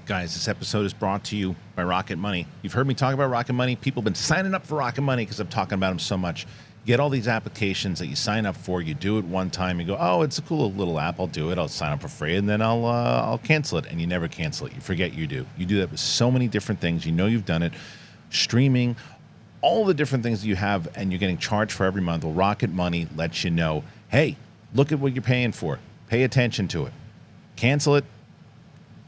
Guys, this episode is brought to you by Rocket Money. You've heard me talk about Rocket Money. People have been signing up for Rocket Money because I'm talking about them so much. You get all these applications that you sign up for. You do it one time. You go, oh, it's a cool little app. I'll do it. I'll sign up for free, and then I'll cancel it. And you never cancel it. You forget you do. You do that with so many different things. You know you've done it. Streaming, all the different things that you have, and you're getting charged for every month. Well, Rocket Money lets you know, hey, look at what you're paying for. Pay attention to it. Cancel it.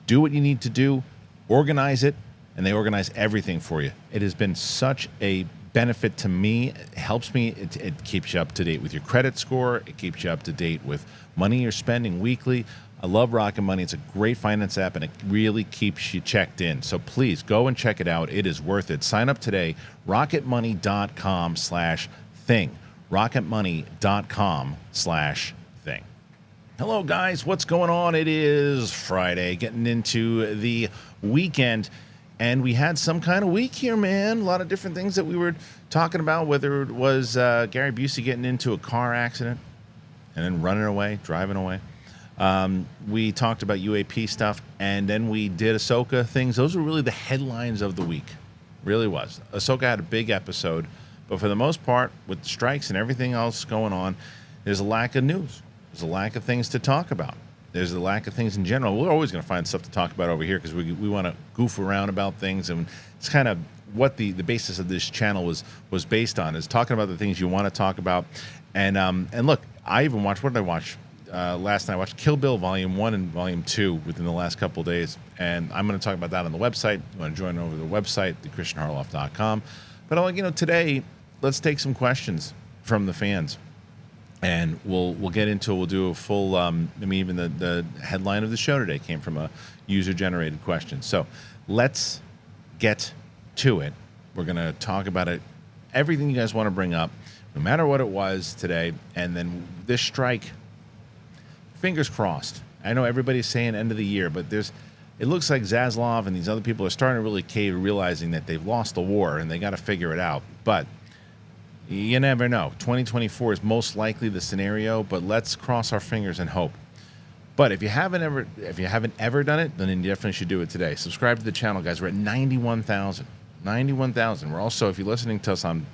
Do what you need to do, organize it, and they organize everything for you. It has been such a benefit to me. It helps me. It keeps you up to date with your credit score. It keeps you up to date with money you're spending weekly. I love Rocket Money. It's a great finance app, and it really keeps you checked in. So please go and check it out. It is worth it. Sign up today, rocketmoney.com/thing. rocketmoney.com/thing. Hello, guys. What's going on? It is Friday, getting into the weekend, and we had some kind of week here, man. A lot of different things that we were talking about, whether it was Gary Busey getting into a car accident and then running away, driving away. We talked about UAP stuff, and then we did Ahsoka things. Those were really the headlines of the week. Really was. Ahsoka had a big episode, but for the most part, with the strikes and everything else going on, there's a lack of news. There's a lack of things to talk about. There's a lack of things in general. We're always going to find stuff to talk about over here because we want to goof around about things, and it's kind of what the basis of this channel was based on, is talking about the things you want to talk about. And look, I even watched, what did I watch? Last night I watched Kill Bill Volume 1 and Volume 2 within the last couple of days, and I'm going to talk about that on the website. You want to join over the website, thekristianharloff.com. But today, let's take some questions from the fans. And we'll get into, we'll do a full, even the headline of the show today came from a user-generated question. So let's get to it. We're going to talk about it, everything you guys want to bring up, no matter what it was today. And then this strike, fingers crossed. I know everybody's saying end of the year, but it looks like Zaslav and these other people are starting to really cave, realizing that they've lost the war and they got to figure it out. But you never know. 2024 is most likely the scenario, but let's cross our fingers and hope. But if you haven't ever done it, then you definitely should do it today. Subscribe to the channel, guys. We're at 91,000. 91,000. We're also, if you're listening to us on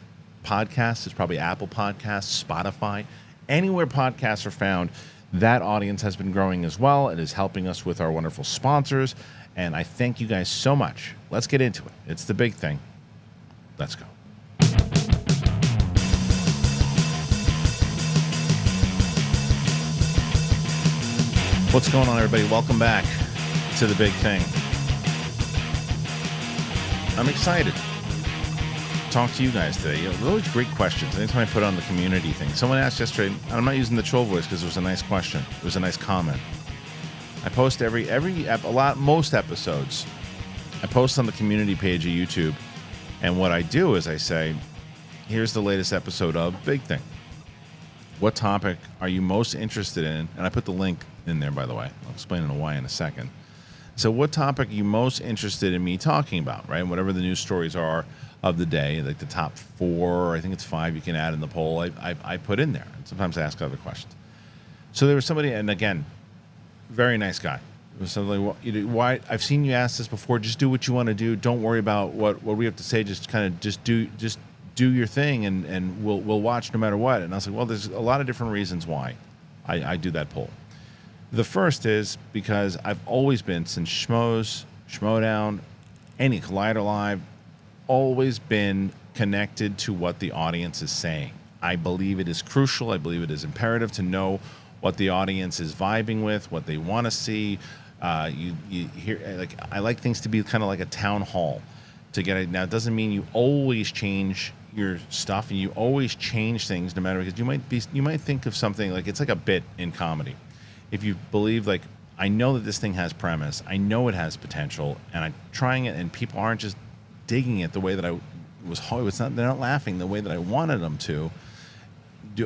podcasts, it's probably Apple Podcasts, Spotify, anywhere podcasts are found. That audience has been growing as well. It is helping us with our wonderful sponsors, and I thank you guys so much. Let's get into it. It's the big thing. Let's go. What's going on, everybody? Welcome back to the big thing. I'm excited to talk to you guys today. There's always great questions. Anytime I put on the community thing. Someone asked yesterday, and I'm not using the troll voice because it was a nice question. It was a nice comment. I post most episodes. I post on the community page of YouTube, and what I do is I say, here's the latest episode of Big Thing. What topic are you most interested in? And I put the link in there, by the way. I'll explain why in a second. So what topic are you most interested in me talking about, right? Whatever the news stories are of the day, like the top 4, I think it's 5 you can add in the poll, I put in there. And sometimes I ask other questions. So there was somebody, and again, very nice guy. It was something like, why? I've seen you ask this before. Just do what you want to do. Don't worry about what we have to say. Just kind of do your thing, and we'll watch no matter what. And I was like, well, there's a lot of different reasons why I do that poll. The first is because I've always been, since Schmodown, any Collider Live, always been connected to what the audience is saying. I believe it is crucial. I believe it is imperative to know what the audience is vibing with, what they want to see. You hear, like, I like things to be kind of like a town hall to get it. Now, it doesn't mean you always change your stuff and you always change things no matter, because you might think of something like it's like a bit in comedy. If you believe, like, I know that this thing has premise, I know it has potential, and I'm trying it, and people aren't just digging it the way that I was. They're not laughing the way that I wanted them to.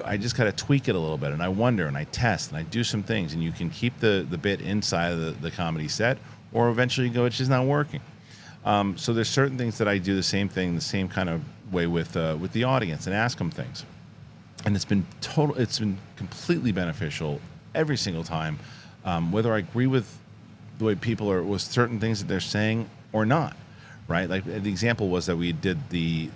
I just got to tweak it a little bit, and I wonder, and I test, and I do some things, and you can keep the bit inside of the comedy set, or eventually you go, it's just not working. So there's certain things that I do the same thing, the same kind of way with the audience, and ask them things, and it's been completely beneficial every single time, whether I agree with the way people are with certain things that they're saying or not, right? Like the example was that we did the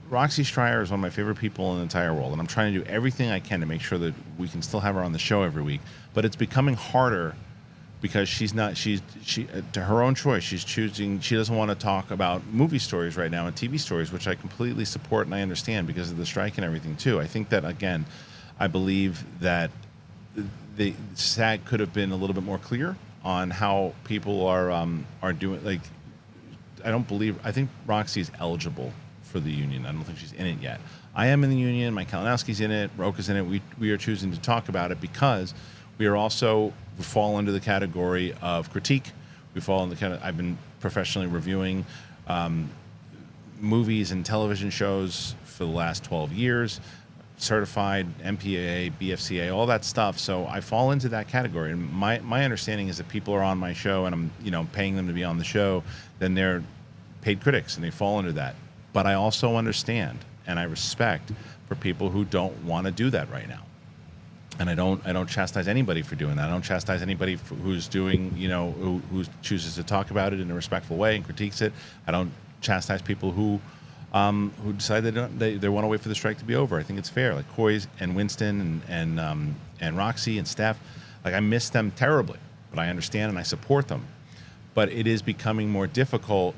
Roxy Stryer is one of my favorite people in the entire world, and I'm trying to do everything I can to make sure that we can still have her on the show every week. But it's becoming harder because she to her own choice. She's choosing. She doesn't want to talk about movie stories right now and TV stories, which I completely support and I understand because of the strike and everything too. I think that again, I believe that the SAG could have been a little bit more clear on how people are doing. Like, I think Roxy is eligible for the union. I don't think she's in it yet. I am in the union. Mike Kalinowski's in it. Roka's in it. We are choosing to talk about it because we fall under the category of critique. We fall in the kind of. I've been professionally reviewing movies and television shows for the last 12 years, certified MPAA, BFCA, all that stuff. So I fall into that category. And my understanding is that people are on my show and I'm paying them to be on the show, then they're paid critics and they fall under that. But I also understand and I respect for people who don't want to do that right now. And I don't chastise anybody for doing that. I don't chastise anybody who's doing, who chooses to talk about it in a respectful way and critiques it. I don't chastise people who decide they want to wait for the strike to be over. I think it's fair. Like Coy and Winston and Roxy and Steph, like I miss them terribly, but I understand and I support them. But it is becoming more difficult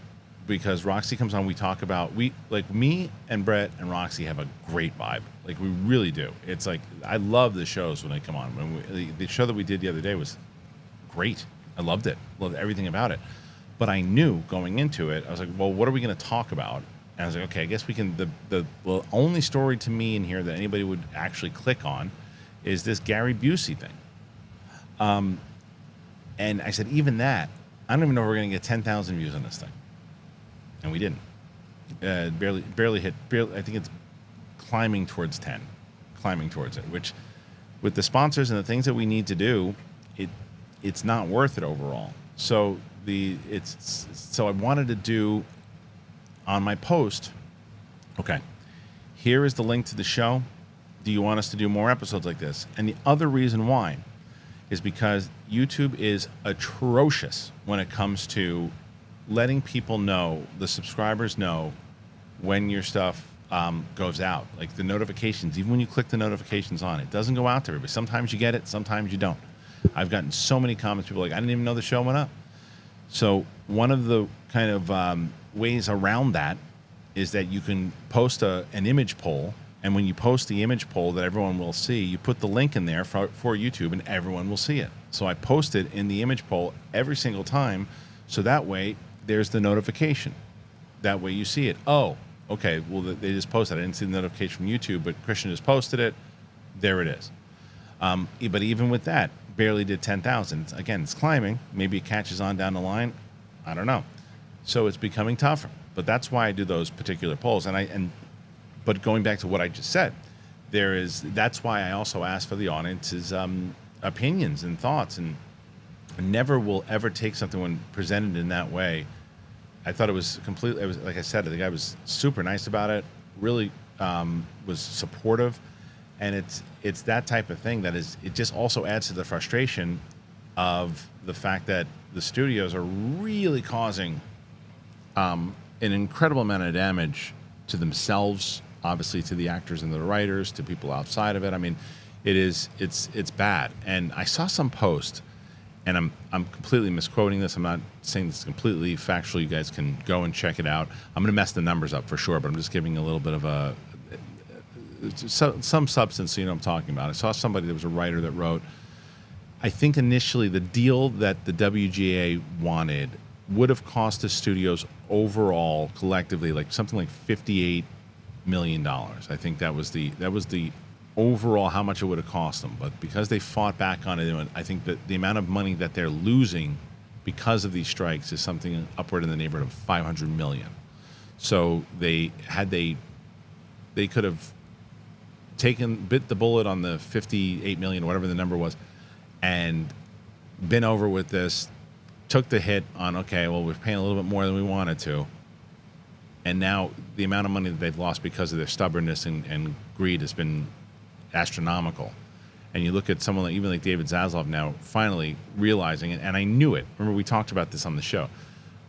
because Roxy comes on. We talk about me and Brett and Roxy have a great vibe. Like we really do. It's like I love the shows when they come on. The show that we did the other day was great. I loved it. Loved everything about it. But I knew going into it, I was like, well, what are we going to talk about? And I was like, okay, I guess we can. The only story to me in here that anybody would actually click on is this Gary Busey thing. And I said, even that, I don't even know if we're going to get 10,000 views on this thing. And we didn't. Barely hit. I think it's climbing towards 10, climbing towards it. Which, with the sponsors and the things that we need to do, it's not worth it overall. So I wanted to do on my post. Okay, here is the link to the show. Do you want us to do more episodes like this? And the other reason why is because YouTube is atrocious when it comes to letting people know, the subscribers know, when your stuff goes out. Like the notifications, even when you click the notifications on, it doesn't go out to everybody. Sometimes you get it, sometimes you don't. I've gotten so many comments, people are like, I didn't even know the show went up. So one of the kind of ways around that is that you can post an image poll, and when you post the image poll that everyone will see, you put the link in there for YouTube and everyone will see it. So I post it in the image poll every single time, so that way there's the notification. That way you see it. Oh, okay, well, they just posted it. I didn't see the notification from YouTube, but Kristian just posted it. There it is. But even with that, barely did 10,000. Again, it's climbing. Maybe it catches on down the line. I don't know. So it's becoming tougher. But that's why I do those particular polls. But going back to what I just said, that's why I also ask for the audience's opinions and thoughts, and never will ever take something when presented in that way. I thought it was completely. It was like I said, the guy was super nice about it. Really was supportive, and it's that type of thing that is. It just also adds to the frustration of the fact that the studios are really causing an incredible amount of damage to themselves, obviously to the actors and the writers, to people outside of it. I mean, it's bad. And I saw some post, and I'm completely misquoting this. I'm not saying this is completely factual. You guys can go and check it out. I'm going to mess the numbers up for sure, but I'm just giving a little bit of some substance so you know what I'm talking about. I saw somebody that was a writer that wrote, I think initially the deal that the WGA wanted would have cost the studios overall collectively like something like $58 million. I think that was the overall how much it would have cost them. But because they fought back on it, I think that the amount of money that they're losing because of these strikes is something upward in the neighborhood of $500 million. So they could have bit the bullet on the 58 million, whatever the number was, and been over with this, took the hit on, okay, well, we're paying a little bit more than we wanted to. And now the amount of money that they've lost because of their stubbornness and greed has been astronomical. And you look at someone like, even like David Zaslav now finally realizing it, and I knew it. Remember, we talked about this on the show.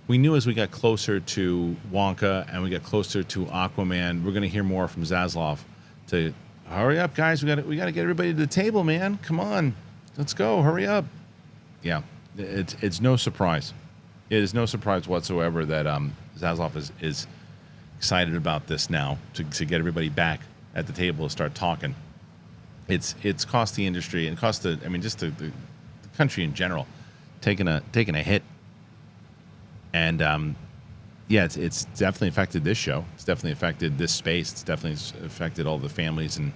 We knew as we got closer to Wonka and we got closer to Aquaman, we're going to hear more from Zaslav to hurry up, guys. We got to get everybody to the table, man. Come on, let's go. Hurry up. Yeah, it's no surprise. It is no surprise whatsoever that Zaslav is excited about this now to get everybody back at the table to start talking. It's cost the industry and cost just the country in general taking a hit, and it's definitely affected this show. It's definitely affected this space. It's definitely affected all the families and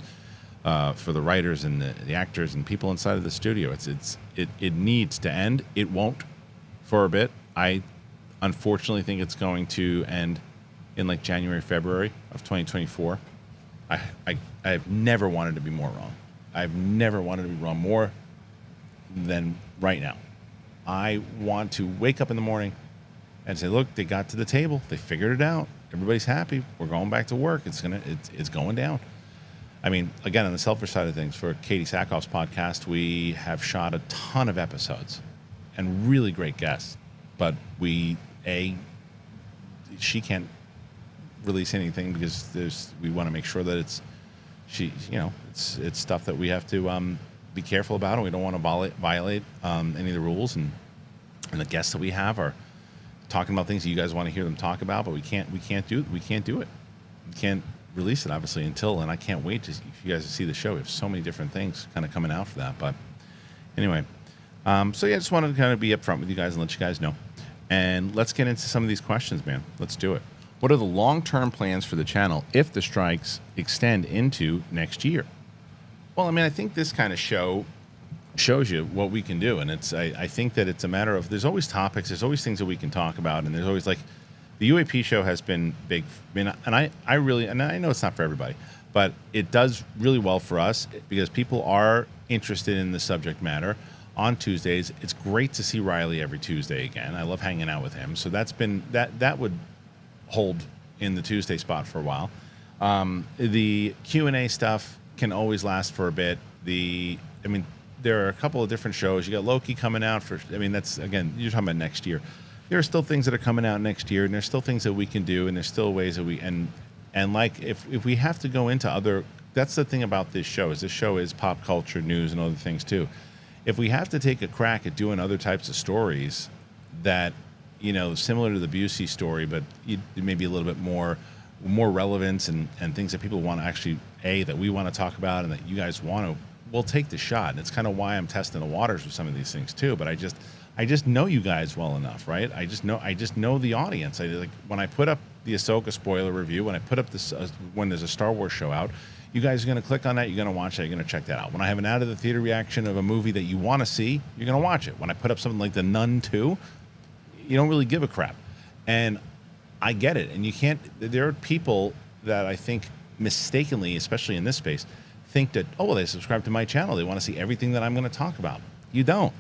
for the writers and the actors and people inside of the studio. It needs to end. It won't for a bit. I unfortunately think it's going to end in like January, February of 2024. I have never wanted to be more wrong. I've never wanted to be wrong more than right now. I want to wake up in the morning and say, look, they got to the table. They figured it out. Everybody's happy. We're going back to work. It's going down. I mean, again, on the selfish side of things, for Katie Sackhoff's podcast, we have shot a ton of episodes and really great guests. But she can't release anything because we want to make sure that it's stuff that we have to be careful about, and we don't want to violate any of the rules. And the guests that we have are talking about things that you guys want to hear them talk about, but we can't do it. We can't release it obviously until, and I can't wait for you guys to see the show. We have so many different things kind of coming out for that. But anyway, I just wanted to kind of be upfront with you guys and let you guys know. And let's get into some of these questions, man. Let's do it. What are the long-term plans for the channel if the strikes extend into next year? Well, I mean, I think this kind of show shows you what we can do. And I think that it's a matter of, there's always topics, there's always things that we can talk about. And there's always like, the UAP show has been big. I mean, and I really, and I know it's not for everybody, but it does really well for us because people are interested in the subject matter. On Tuesdays, it's great to see Riley every Tuesday again. I love hanging out with him. So that's been, that would hold in the Tuesday spot for a while. The Q&A stuff can always last for a bit. There are a couple of different shows. You got Loki coming out that's, again, you're talking about next year. There are still things that are coming out next year, and there's still things that we can do, and there's still ways that and like if we have to go into other, that's the thing about this show is pop culture news and other things too. If we have to take a crack at doing other types of stories that, similar to the Busey story, but maybe a little bit more relevance and things that people want to actually, that we want to talk about and that you guys want to, we'll take the shot. And it's kind of why I'm testing the waters with some of these things too. But I just know you guys well enough, right? I just know the audience. When I put up the Ahsoka spoiler review, when I put up this, when there's a Star Wars show out, you guys are going to click on that. You're going to watch that. You're going to check that out. When I have an out of the theater reaction of a movie that you want to see, you're going to watch it. When I put up something like The Nun 2, you don't really give a crap. And I get it. And there are people that I think mistakenly, especially in this space, think that, they subscribe to my channel. They want to see everything that I'm going to talk about. You don't.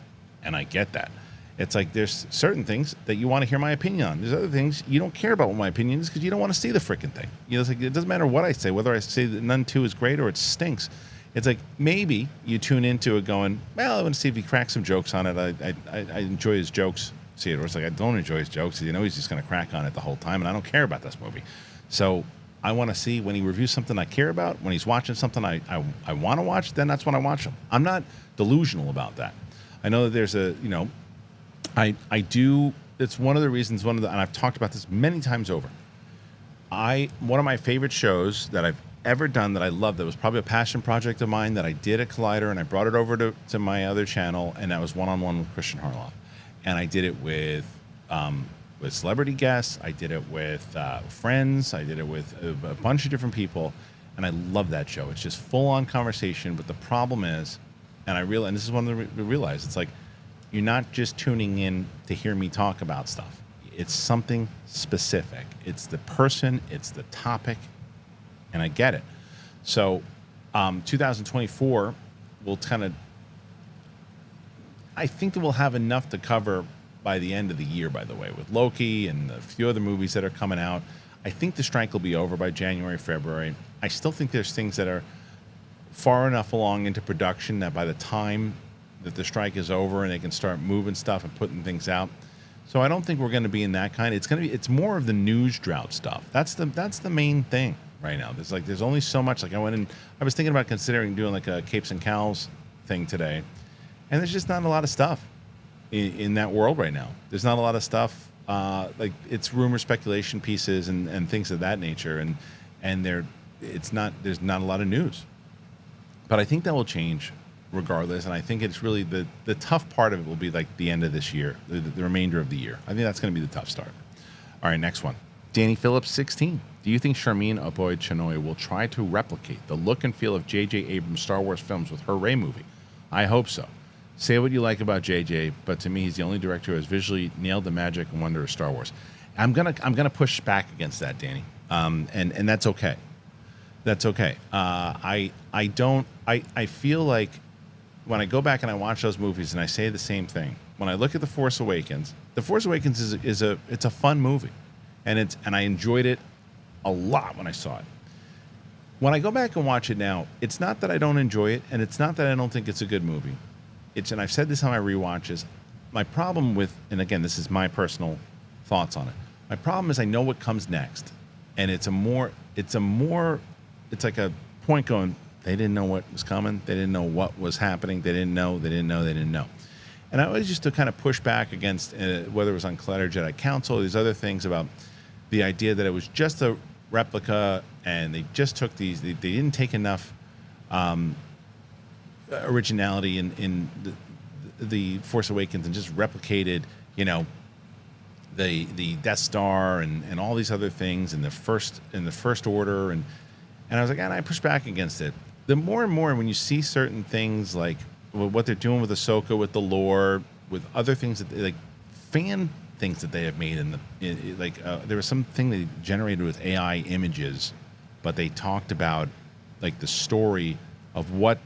And I get that. It's like there's certain things that you want to hear my opinion on. There's other things you don't care about what my opinion is because you don't want to see the freaking thing. It's like, it doesn't matter what I say, whether I say that Nun 2 is great or it stinks. It's like maybe you tune into it going, well, I want to see if he cracks some jokes on it. I enjoy his jokes. See it, or it's like I don't enjoy his jokes. He's just going to crack on it the whole time, and I don't care about this movie. So I want to see when he reviews something I care about, when he's watching something I want to watch, then that's when I watch him. I'm not delusional about that. I know that there's I do. It's one of the reasons. And I've talked about this many times over. One of my favorite shows that I've ever done that I love, that was probably a passion project of mine, that I did at Collider and I brought it over to my other channel, and that was one-on-one with Kristian Harloff, and I did it with celebrity guests. I did it with friends. I did it with a bunch of different people, and I love that show. It's just full-on conversation. But the problem is, and and this is one that we realize, it's like, you're not just tuning in to hear me talk about stuff. It's something specific. It's the person, it's the topic, and I get it. So 2024 will I think that we'll have enough to cover by the end of the year, by the way, with Loki and a few other movies that are coming out. I think the strike will be over by January, February. I still think there's things that are far enough along into production that by the time that the strike is over and they can start moving stuff and putting things out. So I don't think we're going to be in that kind. It's more of the news drought stuff. That's the main thing right now. There's only so much. Like I was thinking about considering doing like a Capes and Cows thing today, and there's just not a lot of stuff in that world right now. There's not a lot of stuff. Like it's rumor, speculation pieces and things of that nature, and there's not a lot of news. But I think that will change regardless, and I think it's really the tough part of it will be like the end of this year, the remainder of the year. I think that's going to be the tough start. All right, next one. Danny Phillips, 16. Do you think Charmin Oboy-Chinoy will try to replicate the look and feel of J.J. Abrams' Star Wars films with her Rey movie? I hope so. Say what you like about J.J., but to me, he's the only director who has visually nailed the magic and wonder of Star Wars. I'm gonna push back against that, Danny, and that's okay. That's okay. I feel like when I go back and I watch those movies and I say the same thing, when I look at The Force Awakens is a fun movie, and I enjoyed it a lot when I saw it. When I go back and watch it now, it's not that I don't enjoy it, and it's not that I don't think it's a good movie. And I've said this on my rewatches. My problem with, and again, this is my personal thoughts on it. My problem is I know what comes next, and it's like a point going, they didn't know what was coming. They didn't know what was happening. They didn't know. And I always used to kind of push back against whether it was on Collider Jedi Council, these other things about the idea that it was just a replica and they just took these. They didn't take enough originality in the Force Awakens and just replicated, the Death Star and all these other things in the First Order and I was like, and I push back against it. The more and more when you see certain things like what they're doing with Ahsoka, with the lore, with other things that like fan things that they have made there was something they generated with AI images, but they talked about like the story of what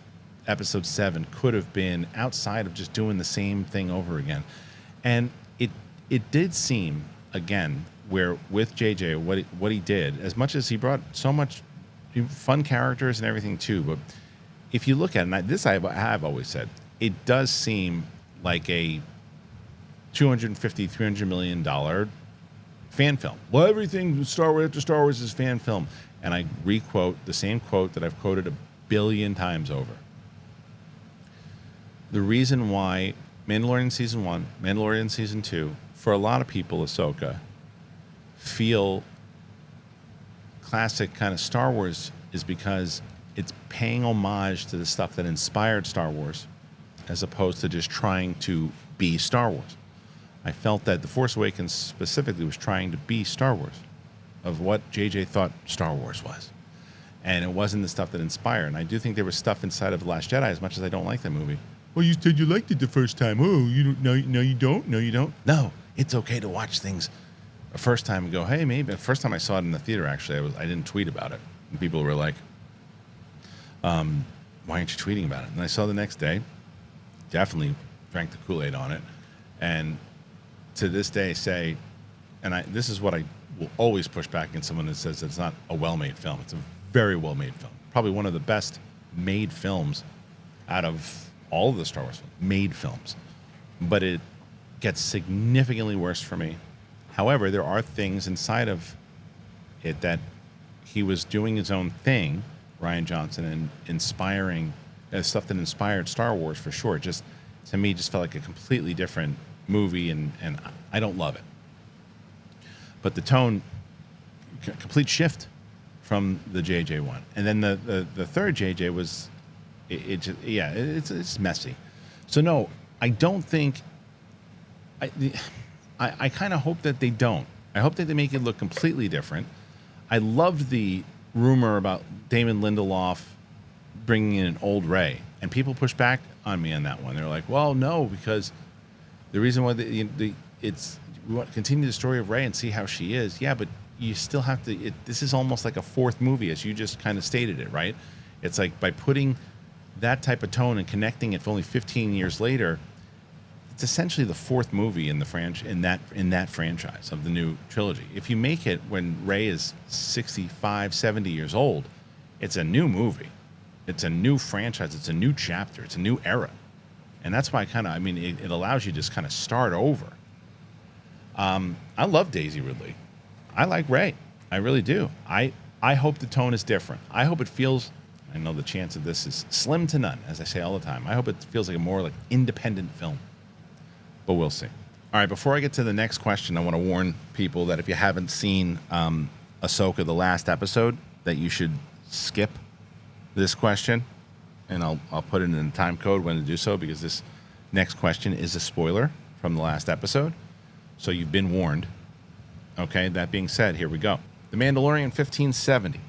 Episode 7 could have been outside of just doing the same thing over again, and it did seem again where with JJ what he did, as much as he brought so much fun characters and everything too, but if you look at it, and I have always said, it does seem like a $250-300 million fan film. Well, everything Star Wars after Star Wars is fan film, and I requote the same quote that I've quoted 1 billion times over. The reason why Mandalorian Season 1, Mandalorian Season 2, for a lot of people, Ahsoka, feel classic kind of Star Wars is because it's paying homage to the stuff that inspired Star Wars as opposed to just trying to be Star Wars. I felt that The Force Awakens specifically was trying to be Star Wars, of what JJ thought Star Wars was. And it wasn't the stuff that inspired. And I do think there was stuff inside of The Last Jedi, as much as I don't like that movie. Well, you said you liked it the first time. Oh, you don't, no, you don't? No, you don't? No, it's okay to watch things the first time and go, hey, maybe. The first time I saw it in the theater, actually, I didn't tweet about it. And people were like, why aren't you tweeting about it? And I saw the next day, definitely drank the Kool-Aid on it. And to this day say, and this is what I will always push back against someone that says it's not a well-made film. It's a very well-made film. Probably one of the best made films out of all of the Star Wars made films. But it gets significantly worse for me. However, there are things inside of it that he was doing his own thing, Rian Johnson, and inspiring stuff that inspired Star Wars for sure. Just to me, just felt like a completely different movie, and I don't love it. But the tone, complete shift from the JJ one, and then the third JJ was, it's messy. So no, I don't think. I kind of hope that they don't. I hope that they make it look completely different. I loved the rumor about Damon Lindelof bringing in an old Rey, and people push back on me on that one. They're like, well, no, because the reason why we want to continue the story of Rey and see how she is. Yeah, but you still have to. This is almost like a fourth movie, as you just kind of stated it, right? It's like by putting that type of tone and connecting it for only 15 years later, it's essentially the fourth movie in the in that franchise of the new trilogy. If you make it when Rey is 65, 70 years old, it's a new movie. It's a new franchise. It's a new chapter. It's a new era. And that's why it allows you to just kind of start over. I love Daisy Ridley. I like Rey. I really do. I hope the tone is different. I hope it feels, I know the chance of this is slim to none, as I say all the time. I hope it feels like a more like independent film. But we'll see. All right, before I get to the next question, I want to warn people that if you haven't seen Ahsoka, the last episode, that you should skip this question. And I'll put it in the time code when to do so, because this next question is a spoiler from the last episode. So you've been warned. Okay, that being said, here we go. The Mandalorian 1570.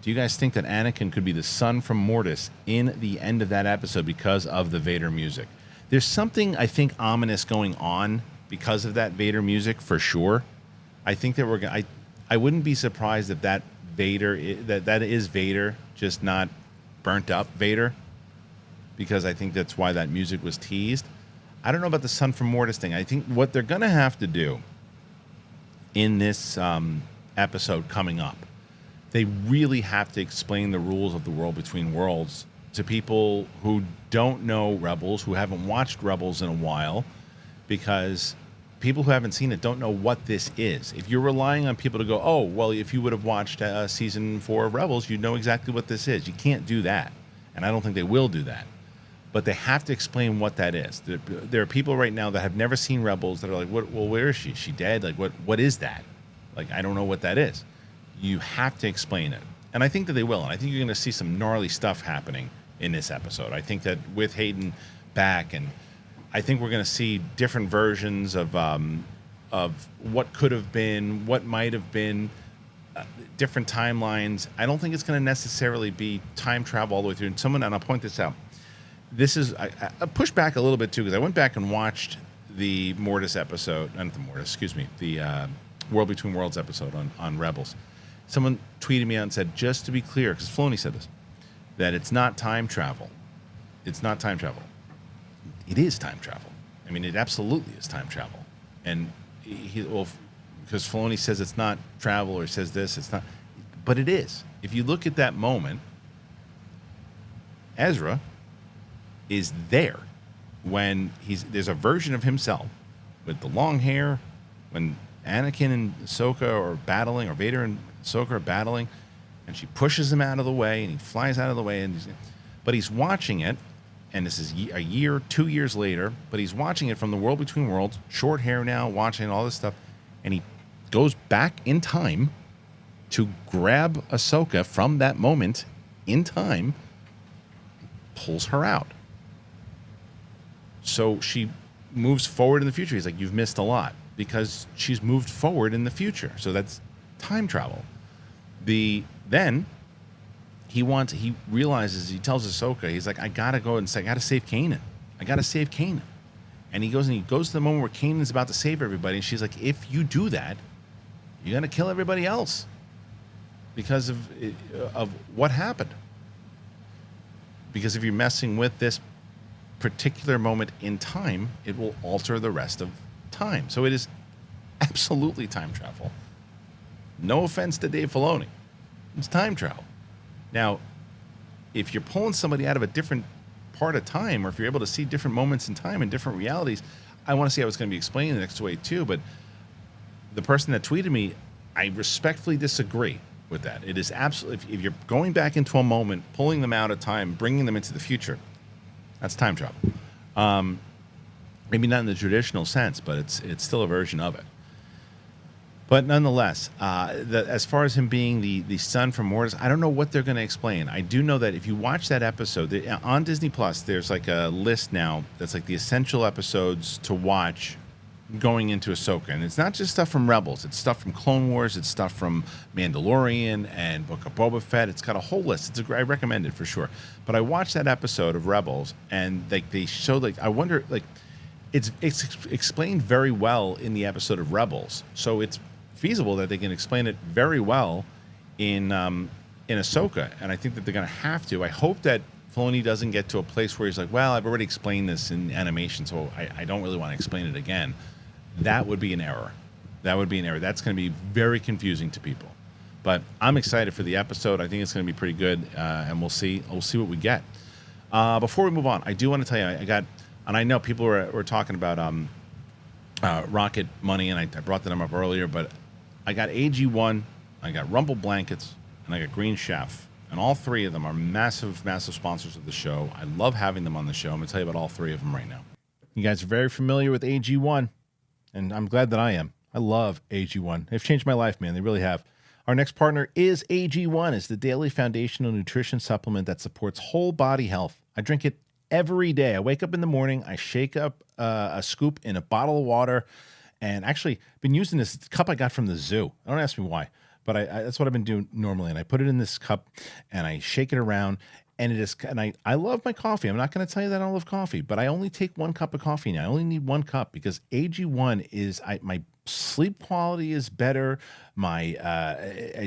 Do you guys think that Anakin could be the son from Mortis in the end of that episode because of the Vader music? There's something, I think, ominous going on because of that Vader music, for sure. I think that I wouldn't be surprised if that Vader, that is Vader, just not burnt up Vader, because I think that's why that music was teased. I don't know about the son from Mortis thing. I think what they're going to have to do in this episode coming up, they really have to explain the rules of the World Between Worlds to people who don't know Rebels, who haven't watched Rebels in a while, because people who haven't seen it don't know what this is. If you're relying on people to go, oh, well, if you would have watched season 4 of Rebels, you'd know exactly what this is. You can't do that. And I don't think they will do that. But they have to explain what that is. There are people right now that have never seen Rebels that are like, well, where is she? Is she dead? Like, what is that? Like, I don't know what that is. You have to explain it. And I think that they will. And I think you're going to see some gnarly stuff happening in this episode. I think that with Hayden back, and I think we're going to see different versions of what could have been, what might have been, different timelines. I don't think it's going to necessarily be time travel all the way through. And I'll point this out. This is, I pushed back a little bit too, because I went back and watched the Mortis episode, not the Mortis, excuse me, the World Between Worlds episode on Rebels. Someone tweeted me out and said, just to be clear, because Filoni said this, that it's not time travel. It's not time travel. It is time travel. I mean, it absolutely is time travel. And because Filoni says it's not travel, or says this, it's not, but it is. If you look at that moment, Ezra is there when there's a version of himself with the long hair when Anakin and Ahsoka are battling, or Vader and Ahsoka are battling, and she pushes him out of the way, and he flies out of the way, but he's watching it, and this is a year, 2 years later, but he's watching it from the World Between Worlds, short hair now, watching all this stuff, and he goes back in time to grab Ahsoka from that moment in time, pulls her out. So she moves forward in the future. He's like, you've missed a lot, because she's moved forward in the future. So that's time travel. Then he realizes, he tells Ahsoka, he's like, I gotta go and say, I gotta save Kanan. I gotta save Kanan. And he goes to the moment where Kanan's about to save everybody. And she's like, if you do that, you're gonna kill everybody else because of what happened. Because if you're messing with this particular moment in time, it will alter the rest of time. So it is absolutely time travel. No offense to Dave Filoni. It's time travel. Now, if you're pulling somebody out of a different part of time, or if you're able to see different moments in time and different realities, I want to see how it's going to be explained the next way too. But the person that tweeted me, I respectfully disagree with that. It is absolutely, if you're going back into a moment, pulling them out of time, bringing them into the future, that's time travel. Maybe not in the traditional sense, but it's still a version of it. But nonetheless, as far as him being the son from Mortis, I don't know what they're going to explain. I do know that if you watch that episode on Disney Plus, there's like a list now that's like the essential episodes to watch going into Ahsoka, and it's not just stuff from Rebels. It's stuff from Clone Wars. It's stuff from Mandalorian and Book of Boba Fett. It's got a whole list. I recommend it for sure. But I watched that episode of Rebels, and like they showed, like, I wonder, like, it's explained very well in the episode of Rebels, so it's feasible that they can explain it very well in Ahsoka, and I think that they're going to have to. I hope that Filoni doesn't get to a place where he's like, well, I've already explained this in animation, so I don't really want to explain it again. That would be an error. That would be an error. That's going to be very confusing to people. But I'm excited for the episode. I think it's going to be pretty good, and we'll see. We'll see what we get. Before we move on, I do want to tell you, I got, and I know people were talking about Rocket Money, and I brought them up earlier, but I got AG1, I got RUMPL blankets, and I got Green Chef. And all three of them are massive, massive sponsors of the show. I love having them on the show. I'm going to tell you about all three of them right now. You guys are very familiar with AG1, and I'm glad that I am. I love AG1. They've changed my life, man. They really have. Our next partner is AG1. It's the daily foundational nutrition supplement that supports whole body health. I drink it every day. I wake up in the morning, I shake up a scoop in a bottle of water, and actually been using this cup I got from the zoo. Don't ask me why. But that's what I've been doing normally. And I put it in this cup and I shake it around. And I love my coffee. I'm not going to tell you that I don't love coffee, but I only take 1 cup of coffee now. I only need 1 cup because AG1 is my sleep quality is better. My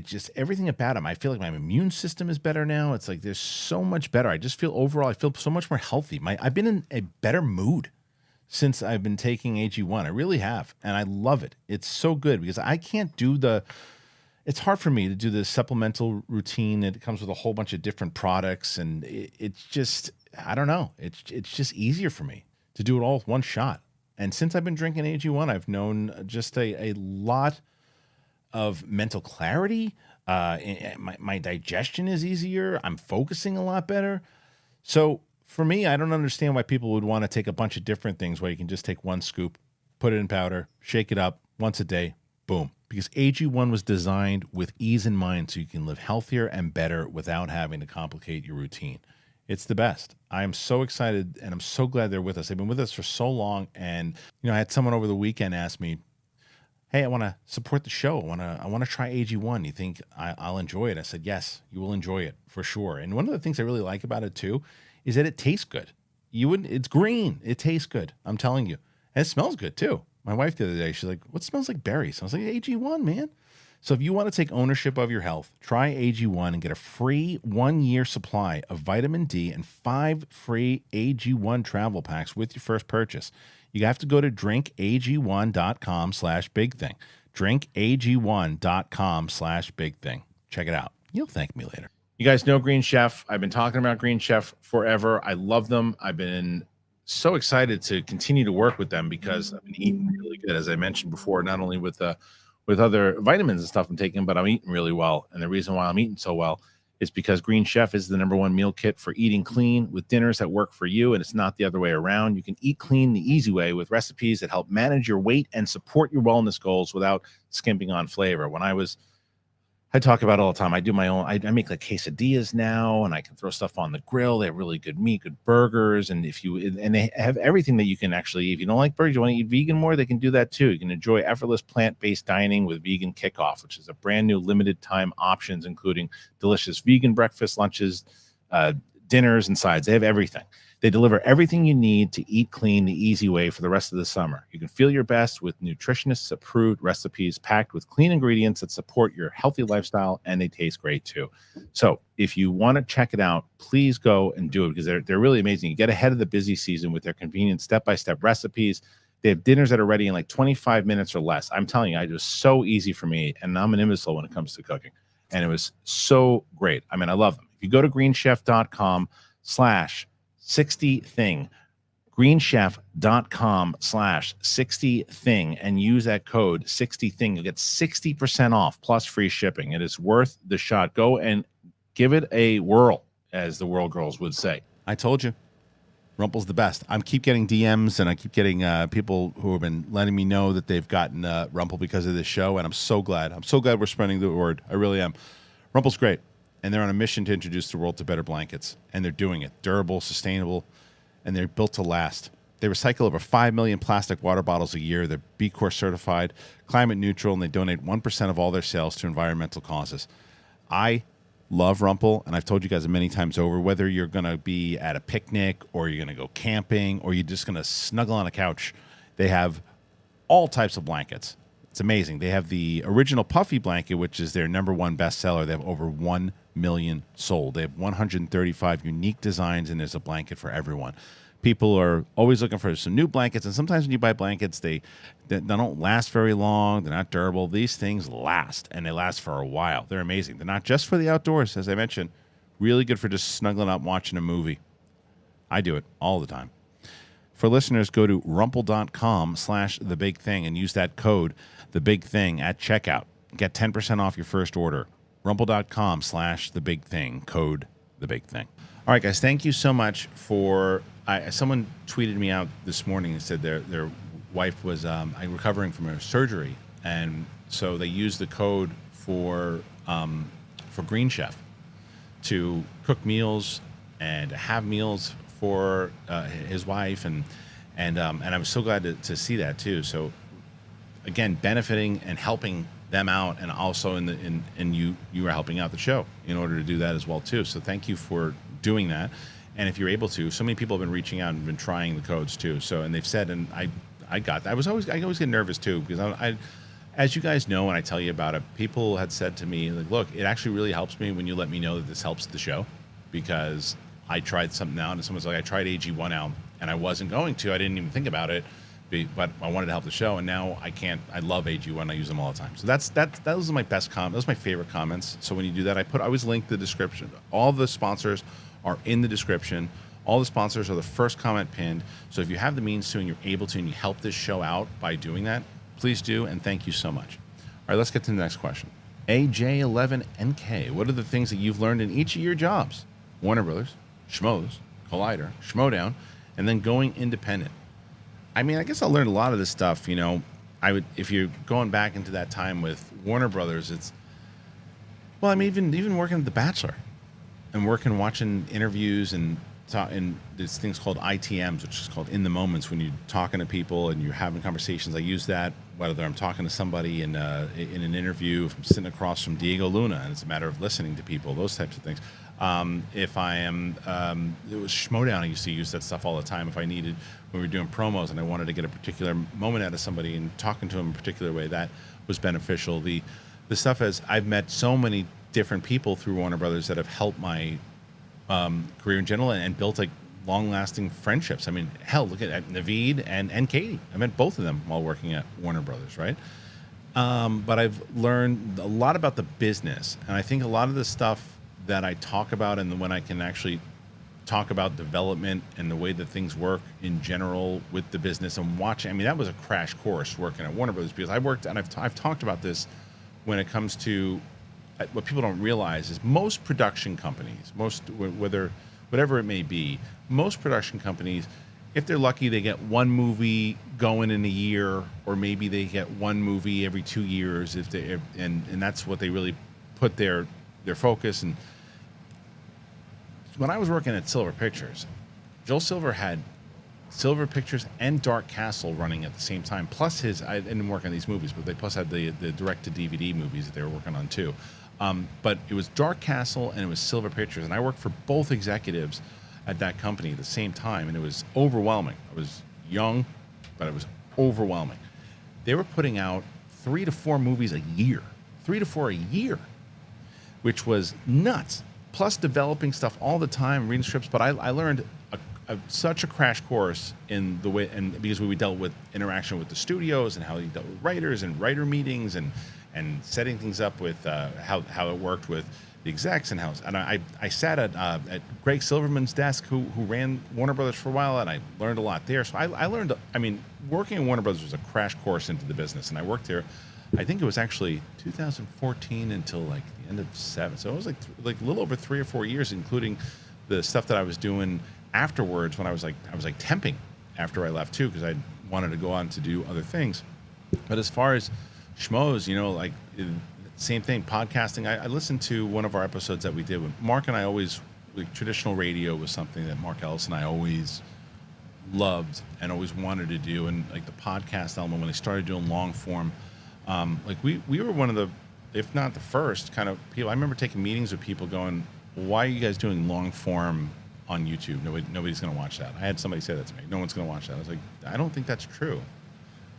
just everything about it. I feel like my immune system is better now. It's like there's so much better. I just feel overall, I feel so much more healthy. I've been in a better mood since I've been taking AG1. I really have. And I love it. It's so good because I can't do it's hard for me to do the supplemental routine. It comes with a whole bunch of different products, and it's just, I don't know. It's just easier for me to do it all with one shot. And since I've been drinking AG1, I've known just a lot of mental clarity. My digestion is easier. I'm focusing a lot better. So for me, I don't understand why people would want to take a bunch of different things where you can just take 1 scoop, put it in powder, shake it up once a day, boom. Because AG1 was designed with ease in mind so you can live healthier and better without having to complicate your routine. It's the best. I am so excited, and I'm so glad they're with us. They've been with us for so long, and I had someone over the weekend ask me, hey, I want to support the show. I want to try AG1. You think I'll enjoy it? I said, yes, you will enjoy it for sure. And one of the things I really like about it, too, is that it tastes good. It's green. It tastes good. I'm telling you. And it smells good, too. My wife the other day, she's like, what smells like berries? I was like, AG1, man. So if you want to take ownership of your health, try AG1 and get a free 1-year supply of vitamin D and 5 free AG1 travel packs with your first purchase. You have to go to drinkag1.com/bigthing. Drinkag1.com/bigthing. Check it out. You'll thank me later. You guys know Green Chef. I've been talking about Green Chef forever. I love them. I've been so excited to continue to work with them because I've been eating really good, as I mentioned before, not only with other vitamins and stuff I'm taking, but I'm eating really well. And the reason why I'm eating so well is because Green Chef is the #1 meal kit for eating clean with dinners that work for you, and it's not the other way around. You can eat clean the easy way with recipes that help manage your weight and support your wellness goals without skimping on flavor. I talk about it all the time. I do my own. I make like quesadillas now, and I can throw stuff on the grill. They have really good meat, good burgers, and they have everything that you can actually eat. If you don't like burgers, you want to eat vegan more, they can do that too. You can enjoy effortless plant-based dining with Vegan Kickoff, which is a brand new limited time options, including delicious vegan breakfast, lunches, dinners, and sides. They have everything. They deliver everything you need to eat clean the easy way for the rest of the summer. You can feel your best with nutritionists approved recipes packed with clean ingredients that support your healthy lifestyle, and they taste great too. So if you want to check it out, please go and do it because they're really amazing. You get ahead of the busy season with their convenient step-by-step recipes. They have dinners that are ready in like 25 minutes or less. I'm telling you, it was so easy for me, and I'm an imbecile when it comes to cooking. And it was so great. I mean, I love them. If you go to greenchef.com/60thing, greenchef.com/60thing, and use that code 60thing, you'll get 60% off plus free shipping. It is worth the shot. Go and give it a whirl, as the world girls would say. I told you, RUMPL's the best. I keep getting DMs, and I keep getting people who have been letting me know that they've gotten RUMPL because of this show, and I'm so glad. I'm so glad we're spreading the word. I really am. RUMPL's great. And they're on a mission to introduce the world to better blankets. And they're doing it. Durable, sustainable, and they're built to last. They recycle over 5 million plastic water bottles a year. They're B Corp certified, climate neutral, and they donate 1% of all their sales to environmental causes. I love RUMPL, and I've told you guys many times over, whether you're going to be at a picnic or you're going to go camping or you're just going to snuggle on a couch, they have all types of blankets. It's amazing. They have the original puffy blanket, which is their #1 bestseller. They have over 1 million sold. They have 135 unique designs, and there's a blanket for everyone. People are always looking for some new blankets, and sometimes when you buy blankets, they don't last very long. They're not durable. These things last, and they last for a while. They're amazing. They're not just for the outdoors, as I mentioned. Really good for just snuggling up, watching a movie. I do it all the time. For listeners, go to rumple.com/thebigthing and use that code, thebigthing, at checkout. Get 10% off your first order. rumple.com/thebigthing, code thebigthing. All right, guys, thank you so much for... someone tweeted me out this morning and said their wife was recovering from her surgery, and so they used the code for Green Chef to cook meals and have meals for his wife, and I was so glad to see that too. So again, benefiting and helping them out, and also in you are helping out the show in order to do that as well too. So thank you for doing that. And if you're able to, so many people have been reaching out and been trying the codes too. So, and they've said, and I always get nervous too, because I as you guys know, and I tell you about it, people had said to me, like, look, it actually really helps me when you let me know that this helps the show, because I tried something out, and someone's like, I tried AG1 out, and I wasn't going to. I didn't even think about it, but I wanted to help the show, and now I can't. I love AG1. I use them all the time. So those are my best comments. Those are my favorite comments. So when you do that, I always link the description. All the sponsors are in the description. All the sponsors are the first comment pinned. So if you have the means to, and you're able to, and you help this show out by doing that, please do, and thank you so much. All right, let's get to the next question. AJ11NK, what are the things that you've learned in each of your jobs? Warner Brothers, Schmoes, Collider, Schmodown, and then going independent. I mean, I guess I learned a lot of this stuff. You know, if you're going back into that time with Warner Brothers, even working at The Bachelor, and watching interviews and there's things called ITMs, which is called in the moments, when you're talking to people and you're having conversations. I use that whether I'm talking to somebody in an interview, if I'm sitting across from Diego Luna, and it's a matter of listening to people, those types of things. If I am, it was Schmodown, I used to use that stuff all the time. If I needed, when we were doing promos and I wanted to get a particular moment out of somebody and talking to them in a particular way, that was beneficial. The stuff is, I've met so many different people through Warner Brothers that have helped my career in general, and built like long-lasting friendships. I mean, hell, look at Naveed and Katie. I met both of them while working at Warner Brothers, right? But I've learned a lot about the business, and I think a lot of the stuff that I talk about, and when I can actually talk about development and the way that things work in general with the business and watching. I mean, that was a crash course working at Warner Brothers, because I worked, and I've talked about this when it comes to what people don't realize is most production companies, whatever it may be, most production companies, if they're lucky, they get one movie going in a year, or maybe they get one movie every 2 years, and that's what they really put their focus. And when I was working at Silver Pictures, Joel Silver had Silver Pictures and Dark Castle running at the same time. Plus I didn't work on these movies, but they plus had the direct-to-DVD movies that they were working on too. But it was Dark Castle and it was Silver Pictures, and I worked for both executives at that company at the same time, and it was overwhelming. I was young, but it was overwhelming. They were putting out 3 to 4 movies a year, 3 to 4 a year, which was nuts. Plus developing stuff all the time, reading scripts. But I learned such a crash course in the way, and because we dealt with interaction with the studios and how we dealt with writers and writer meetings and setting things up with how it worked with the execs and how. And I sat at Greg Silverman's desk, who ran Warner Brothers for a while, and I learned a lot there. So I learned. I mean, working at Warner Brothers was a crash course into the business, and I worked there. I think it was actually 2014 until like the end of 7. So it was like a little over 3 or 4 years, including the stuff that I was doing afterwards when I was temping after I left too, because I wanted to go on to do other things. But as far as schmoes, like same thing, podcasting. I listened to one of our episodes that we did with Mark, and I always, like, traditional radio was something that Mark Ellis and I always loved and always wanted to do. And like the podcast element, when they started doing long form, we were one of the, if not the first kind of people. I remember taking meetings with people going, why are you guys doing long form on YouTube? Nobody's going to watch that. I had somebody say that to me. No one's going to watch that. I was like, I don't think that's true.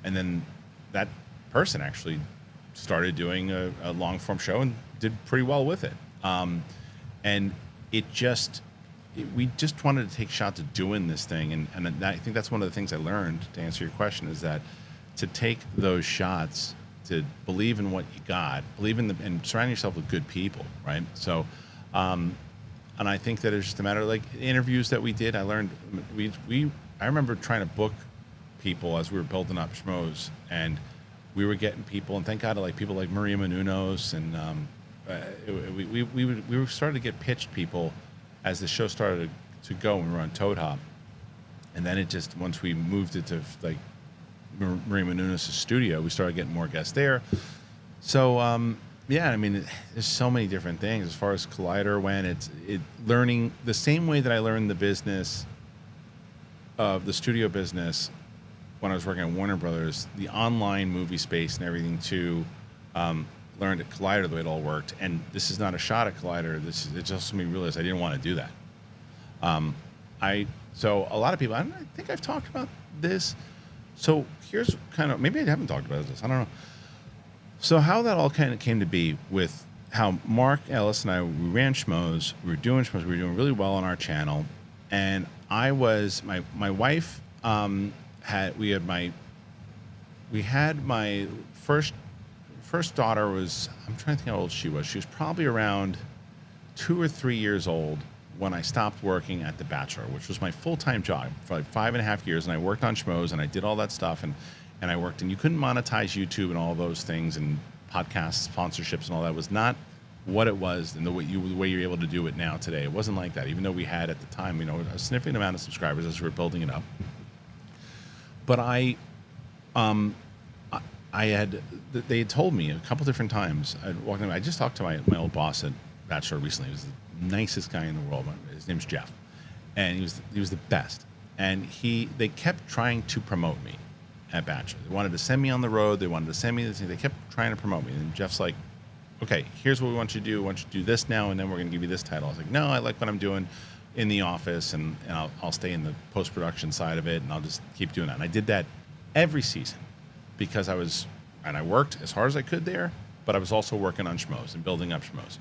And then that person actually started doing a long form show and did pretty well with it. And it just, we just wanted to take shots at doing this thing, and I think that's one of the things I learned, to answer your question, is that to take those shots, to believe in what you got, believe in and surround yourself with good people, right? So, and I think that it's just a matter of like interviews that we did. I learned I remember trying to book people as we were building up Schmoes, and we were getting people, and thank God, like people like Maria Menounos, and we were starting to get pitched people as the show started to go, and we were on Toad Hop, and then it just, once we moved it to like Maria Menounos' studio, we started getting more guests there. So yeah, I mean, there's so many different things as far as Collider went. It's learning the same way that I learned the business of the studio business when I was working at Warner Brothers, the online movie space and everything too. Learned at Collider the way it all worked, and this is not a shot at Collider. It just made me realize I didn't want to do that. So a lot of people, I think I've talked about this. So here's kind of, maybe I haven't talked about this. I don't know. So how that all kind of came to be with how Mark Ellis and I, we ran Schmoes, we were doing Schmoes, we were doing really well on our channel, and I was my wife had my first daughter was, I'm trying to think how old she was. She was probably around 2 or 3 years old when I stopped working at The Bachelor, which was my full-time job for like 5.5 years. And I worked on Schmoes, and I did all that stuff. And I worked, and you couldn't monetize YouTube and all those things, and podcast sponsorships and all that was not what it was, and the way you're able to do it now today. It wasn't like that, even though we had at the time, a significant amount of subscribers as we were building it up. But they had told me a couple different times. I just talked to my old boss at Bachelor recently. He was the nicest guy in the world. His name's Jeff, and he was the best. And they kept trying to promote me at Bachelor. They wanted to send me on the road. They wanted to send me this. They kept trying to promote me. And Jeff's like, "Okay, here's what we want you to do. We want you to do this now, and then we're going to give you this title." I was like, "No, I like what I'm doing in the office, and I'll stay in the post-production side of it, and I'll just keep doing that." And I did that every season because I worked as hard as I could there, but I was also working on Schmoes and building up Schmoes.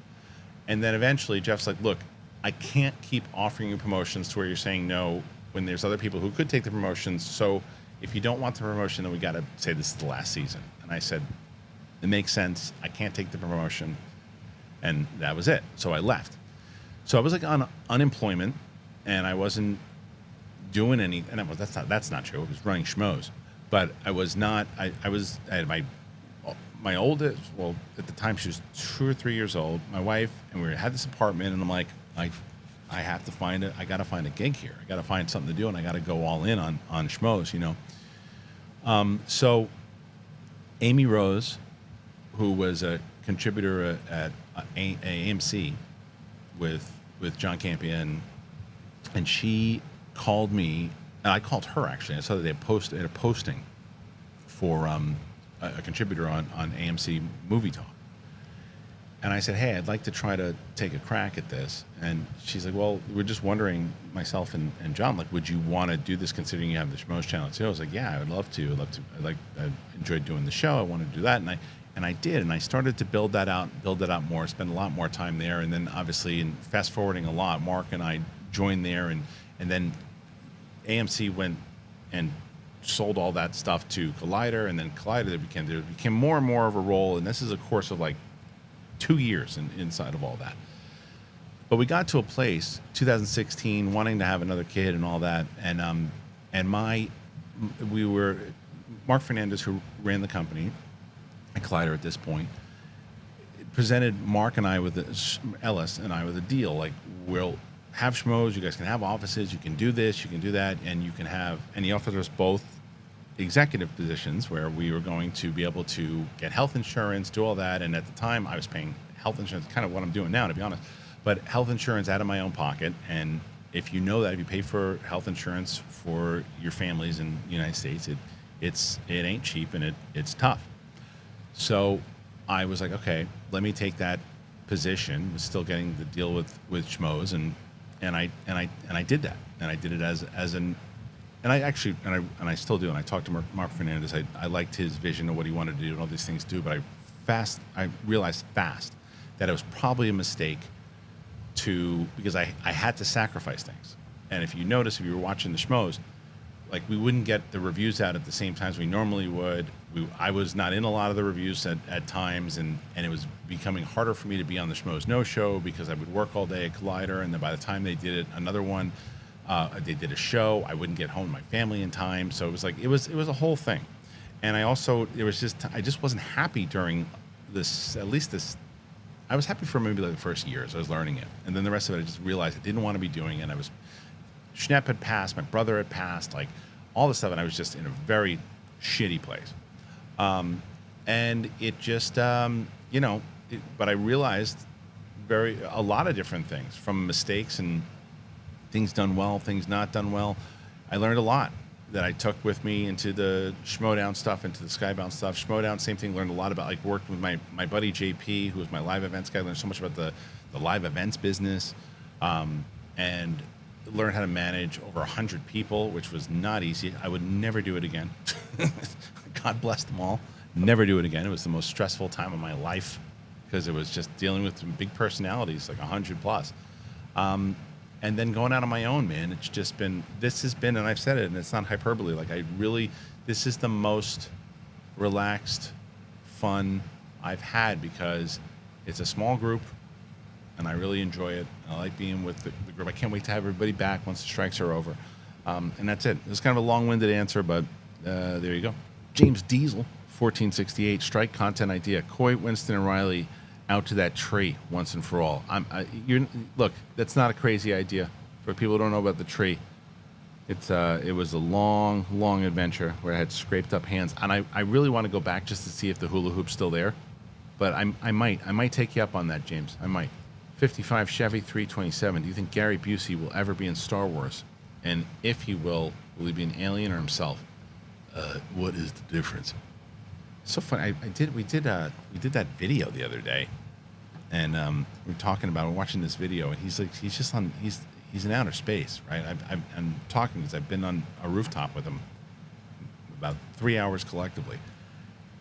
And then eventually Jeff's like, "Look, I can't keep offering you promotions to where you're saying no when there's other people who could take the promotions. So if you don't want the promotion, then we got to say this is the last season." And I said, "It makes sense. I can't take the promotion." And that was it. So I left. So I was like on unemployment, and I wasn't doing any, and that's not true. I was running Schmoes, but I was not, I had my oldest, well, at the time she was 2 or 3 years old, my wife, and we had this apartment, and I'm like, I have to find it. I got to find a gig here. I got to find something to do, and I got to go all in on Schmoes, So Amy Rose, who was a contributor at AMC with John Campion, and she called me, and I called her actually. I saw that they had a posting for a contributor on AMC Movie Talk. And I said, "Hey, I'd like to try to take a crack at this." And she's like, "Well, we're just wondering, myself and John, like, would you want to do this considering you have the Schmoes channel too?" I was like, "Yeah, I would love to. I enjoyed doing the show. I wanted to do that." And I did, and I started to build that out more, spend a lot more time there. And then obviously, in fast forwarding a lot, Mark and I joined there, and then AMC went and sold all that stuff to Collider, and then Collider there became more and more of a role. And this is a course of like 2 years inside of all that. But we got to a place, 2016, wanting to have another kid and all that, and Mark Fernandez, who ran the company at Collider at this point, presented Mark and I Ellis and I with a deal. Like, we'll have Schmoes, you guys can have offices, you can do this, you can do that, and he offered us both executive positions where we were going to be able to get health insurance, do all that. And at the time I was paying health insurance, kind of what I'm doing now, to be honest, but health insurance out of my own pocket. And if you know that, if you pay for health insurance for your families in the United States, it ain't cheap, and it's tough. So I was like, okay, let me take that position. Was still getting the deal with Schmoes, and I did that, and I did it as an, and I still do. And I talked to Mark Fernandez. I liked his vision of what he wanted to do and all these things to do, but I realized fast that it was probably a mistake because I had to sacrifice things. And if you notice, if you were watching the schmoes, like we wouldn't get the reviews out at the same times we normally would. I was not in a lot of the reviews at times, and it was becoming harder for me to be on the Schmoes No Show because I would work all day at Collider, and then by the time they did another one, they did a show, I wouldn't get home to my family in time. So it was like it was a whole thing. And I just wasn't happy during this, at least this. I was happy for maybe like the first year as I was learning it, and then the rest of it I just realized I didn't want to be doing it. Schnepp had passed, my brother had passed, like all this stuff, and I was just in a very shitty place. And it just, but I realized a lot of different things, from mistakes and things done well, things not done well. I learned a lot that I took with me into the Schmodown stuff, into the Skybound stuff. Schmodown, same thing, learned a lot about, like, worked with my buddy JP, who was my live events guy. I learned so much about the live events business, and learned how to manage over 100 people, which was not easy. I would never do it again. God bless them all. Never do it again. It was the most stressful time of my life because it was just dealing with some big personalities, like 100 plus. And then going out on my own, man, this has been, and I've said it, and it's not hyperbole, like this is the most relaxed, fun I've had because it's a small group and I really enjoy it. I like being with the group. I can't wait to have everybody back once the strikes are over. And that's it. It's kind of a long-winded answer, but there you go. James Diesel, 1468, strike content idea. Coy, Winston, and Riley out to that tree once and for all. Look, that's not a crazy idea. For people who don't know about the tree, it was a long, long adventure where I had scraped up hands, and I really want to go back just to see if the hula hoop's still there. But I might take you up on that, James. I might. 55 Chevy 327. Do you think Gary Busey will ever be in Star Wars? And if he will he be an alien or himself? What is the difference? So funny. We did that video the other day, and we're watching this video, and he's in outer space, right? I'm talking because I've been on a rooftop with him about 3 hours collectively,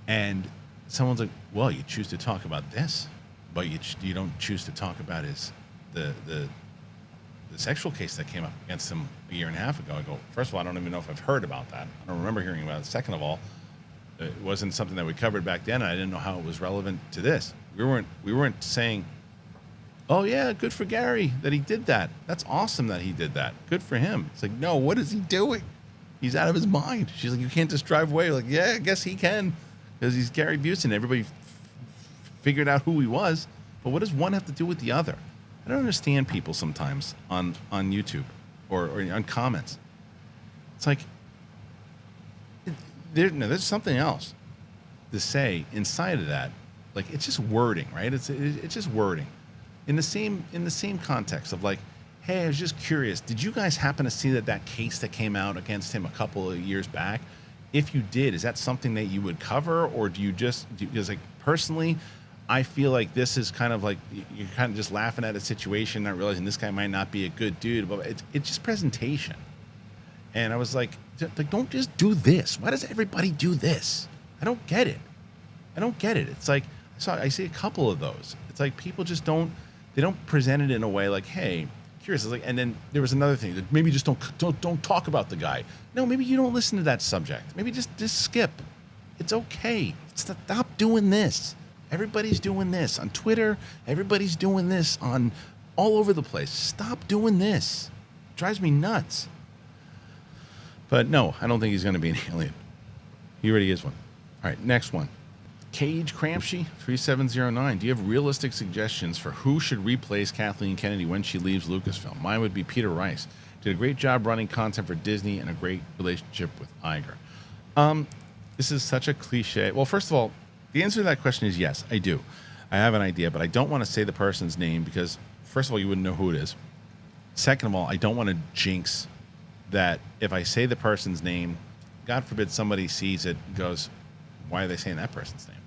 and someone's like, "Well, you choose to talk about this, but you don't choose to talk about the sexual case that came up against him a year and a half ago." I go, first of all, I don't even know if I've heard about that. I don't remember hearing about it. Second of all, it wasn't something that we covered back then, and I didn't know how it was relevant to this. We weren't saying, "Oh yeah, good for Gary that he did that. That's awesome that he did that. Good for him." It's like, no, what is he doing? He's out of his mind. She's like, "You can't just drive away." Like, yeah, I guess he can, because he's Gary Busey. Everybody figured out who he was, but what does one have to do with the other? I don't understand people sometimes on YouTube or on comments. It's like there's something else to say inside of that. Like, it's just wording, right? It's just wording in the same context of like, hey, I was just curious. Did you guys happen to see that case that came out against him a couple of years back? If you did, is that something that you would cover, or because like personally, I feel like this is kind of like you're kind of just laughing at a situation, not realizing this guy might not be a good dude, but it's just presentation. And I was like, don't just do this. Why does everybody do this? I don't get it. It's like, I see a couple of those. It's like people just don't present it in a way like, hey, curious. It's like, and then there was another thing that maybe just don't talk about the guy. No, maybe you don't listen to that subject. Maybe just skip. It's okay. Stop doing this. Everybody's doing this on Twitter. Everybody's doing this on all over the place. Stop doing this. It drives me nuts. But no, I don't think he's going to be an alien. He already is one. All right, next one. Cage Crampshy 3709. Do you have realistic suggestions for who should replace Kathleen Kennedy when she leaves Lucasfilm? Mine would be Peter Rice. Did a great job running content for Disney and a great relationship with Iger. This is such a cliche. Well, first of all, the answer to that question is yes, I do. I have an idea, but I don't want to say the person's name because, first of all, you wouldn't know who it is. Second of all, I don't want to jinx that if I say the person's name, God forbid somebody sees it and goes, why are they saying that person's name?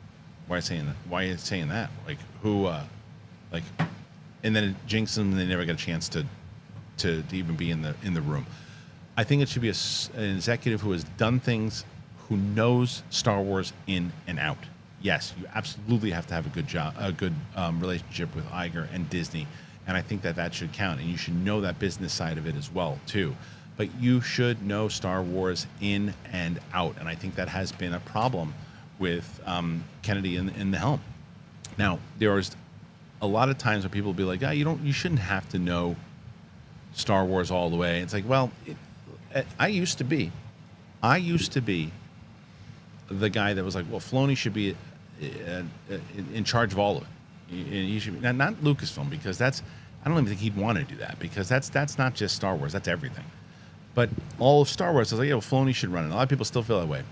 Why are you saying that? Like, who, and then it jinxes them and they never get a chance to even be in the room. I think it should be an executive who has done things, who knows Star Wars in and out. Yes, you absolutely have to have a good relationship with Iger and Disney, And I think that that should count, and you should know that business side of it as well too. But you should know Star Wars in and out, and I think that has been a problem with Kennedy in the helm. Now, there was a lot of times where people will be like, you shouldn't have to know Star Wars all the way. It's like, well, I used to be the guy that was like, well, Filoni should be in charge of all of it. He should be, not Lucasfilm, because I don't even think he'd want to do that, because that's not just Star Wars, that's everything. But all of Star Wars, I was like, yeah, well, Filoni should run it. A lot of people still feel that way.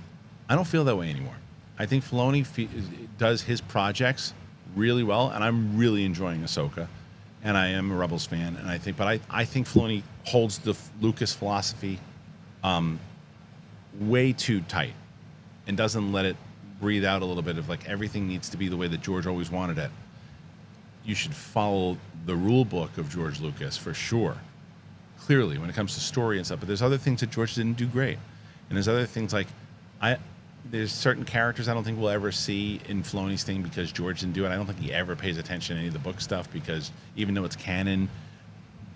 I don't feel that way anymore. I think Filoni does his projects really well, and I'm really enjoying Ahsoka, and I am a Rebels fan, and I think Filoni holds the Lucas philosophy way too tight and doesn't let it breathe out a little bit of like everything needs to be the way that George always wanted it. You should follow the rule book of George Lucas for sure, clearly, when it comes to story and stuff. But there's other things that George didn't do great, and there's other things like there's certain characters I don't think we'll ever see in Filoni's thing because George didn't do it. I don't think he ever pays attention to any of the book stuff, because even though it's canon,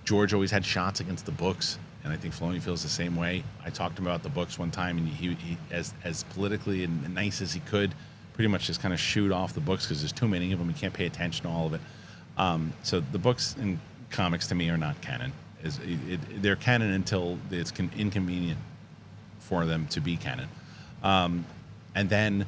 George always had shots against the books, and I think Filoni feels the same way. I talked to him about the books one time, and he as politically and nice as he could, pretty much just kind of shoot off the books because there's too many of them. You can't pay attention to all of it. So the books and comics to me are not canon. They're canon until it's inconvenient for them to be canon. And then,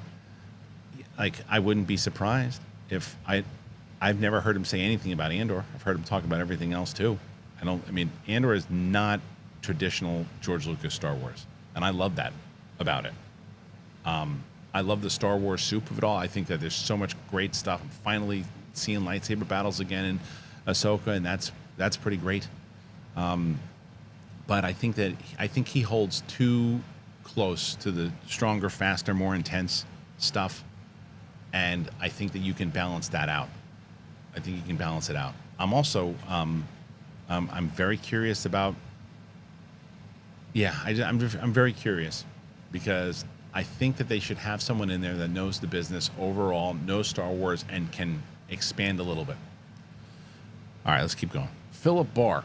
like, I wouldn't be surprised if I've never heard him say anything about Andor. I've heard him talk about everything else too. Andor is not traditional George Lucas Star Wars, and I love that about it. I love the Star Wars soup of it all. I think that there's so much great stuff. I'm finally seeing lightsaber battles again in Ahsoka, and that's pretty great. But I think he holds too close to the stronger, faster, more intense stuff, and I think that you can balance that out. I think you can balance it out. I'm also I'm very curious about. Yeah, I'm very curious, because I think that they should have someone in there that knows the business overall, knows Star Wars, and can expand a little bit. All right, let's keep going. Philip Barr.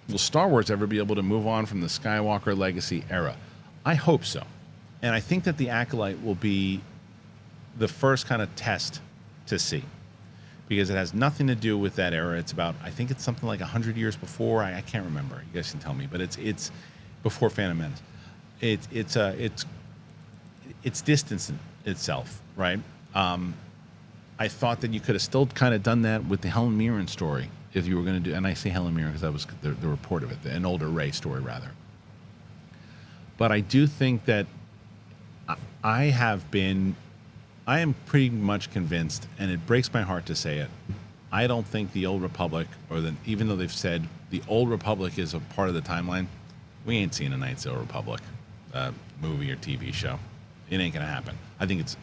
Will Star Wars ever be able to move on from the Skywalker legacy era? I hope so. And I think that the Acolyte will be the first kind of test to see, because it has nothing to do with that era. It's about, I think it's something like 100 years before. I can't remember. You guys can tell me, but it's before Phantom Menace. It's distancing itself, right? I thought that you could have still kind of done that with the Helen Mirren story if you were going to do, and I say Helen Mirren because that was the report of it, an older Rey story rather. But I do think that I am pretty much convinced, and it breaks my heart to say it, I don't think the Old Republic, even though they've said the Old Republic is a part of the timeline, we ain't seen a Knights of the Old Republic movie or TV show. It ain't gonna happen. I think it's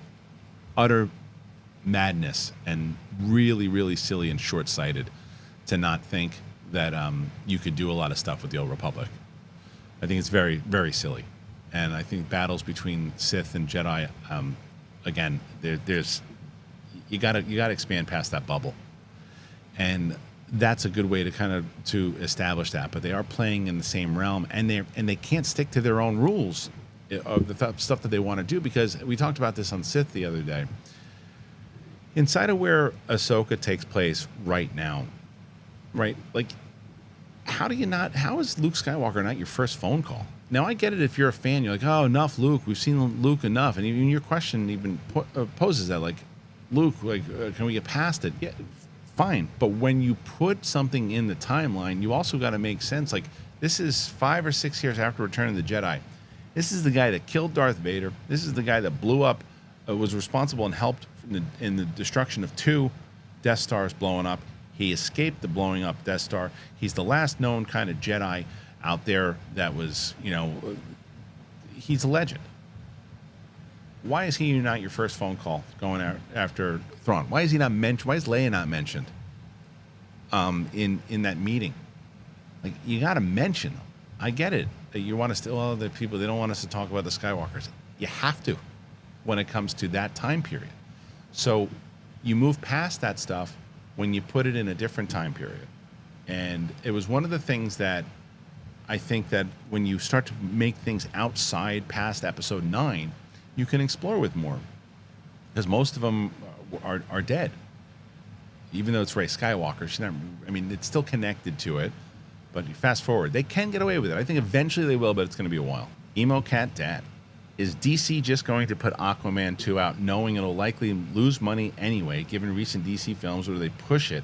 utter madness and really, really silly and short-sighted to not think that you could do a lot of stuff with the Old Republic. I think it's very, very silly. And I think battles between Sith and Jedi, again, there's you gotta expand past that bubble, and that's a good way to establish that. But they are playing in the same realm, and they can't stick to their own rules of the stuff that they want to do, because we talked about this on Sith the other day. Inside of where Ahsoka takes place right now, right? Like, how is Luke Skywalker not your first phone call? Now, I get it if you're a fan. You're like, oh, enough Luke. We've seen Luke enough. And even your question even poses that, like, Luke, like, can we get past it? Yeah, fine. But when you put something in the timeline, you also got to make sense. Like, this is 5 or 6 years after Return of the Jedi. This is the guy that killed Darth Vader. This is the guy that blew up, was responsible and helped in the destruction of 2 Death Stars blowing up. He escaped the blowing up Death Star. He's the last known kind of Jedi out there that was, he's a legend. Why is he not your first phone call going after Thrawn? Why is he not mentioned? Why is Leia not mentioned in that meeting? Like, you got to mention them. I get it. You want to the people, they don't want us to talk about the Skywalkers. You have to when it comes to that time period. So you move past that stuff when you put it in a different time period. And it was one of the things that I think that when you start to make things outside past episode 9, you can explore with more. Because most of them are dead. Even though it's Rey Skywalker, it's still connected to it. But you fast forward, they can get away with it. I think eventually they will, but it's going to be a while. Emo Cat Dad. Is DC just going to put Aquaman 2 out knowing it'll likely lose money anyway, given recent DC films where they push it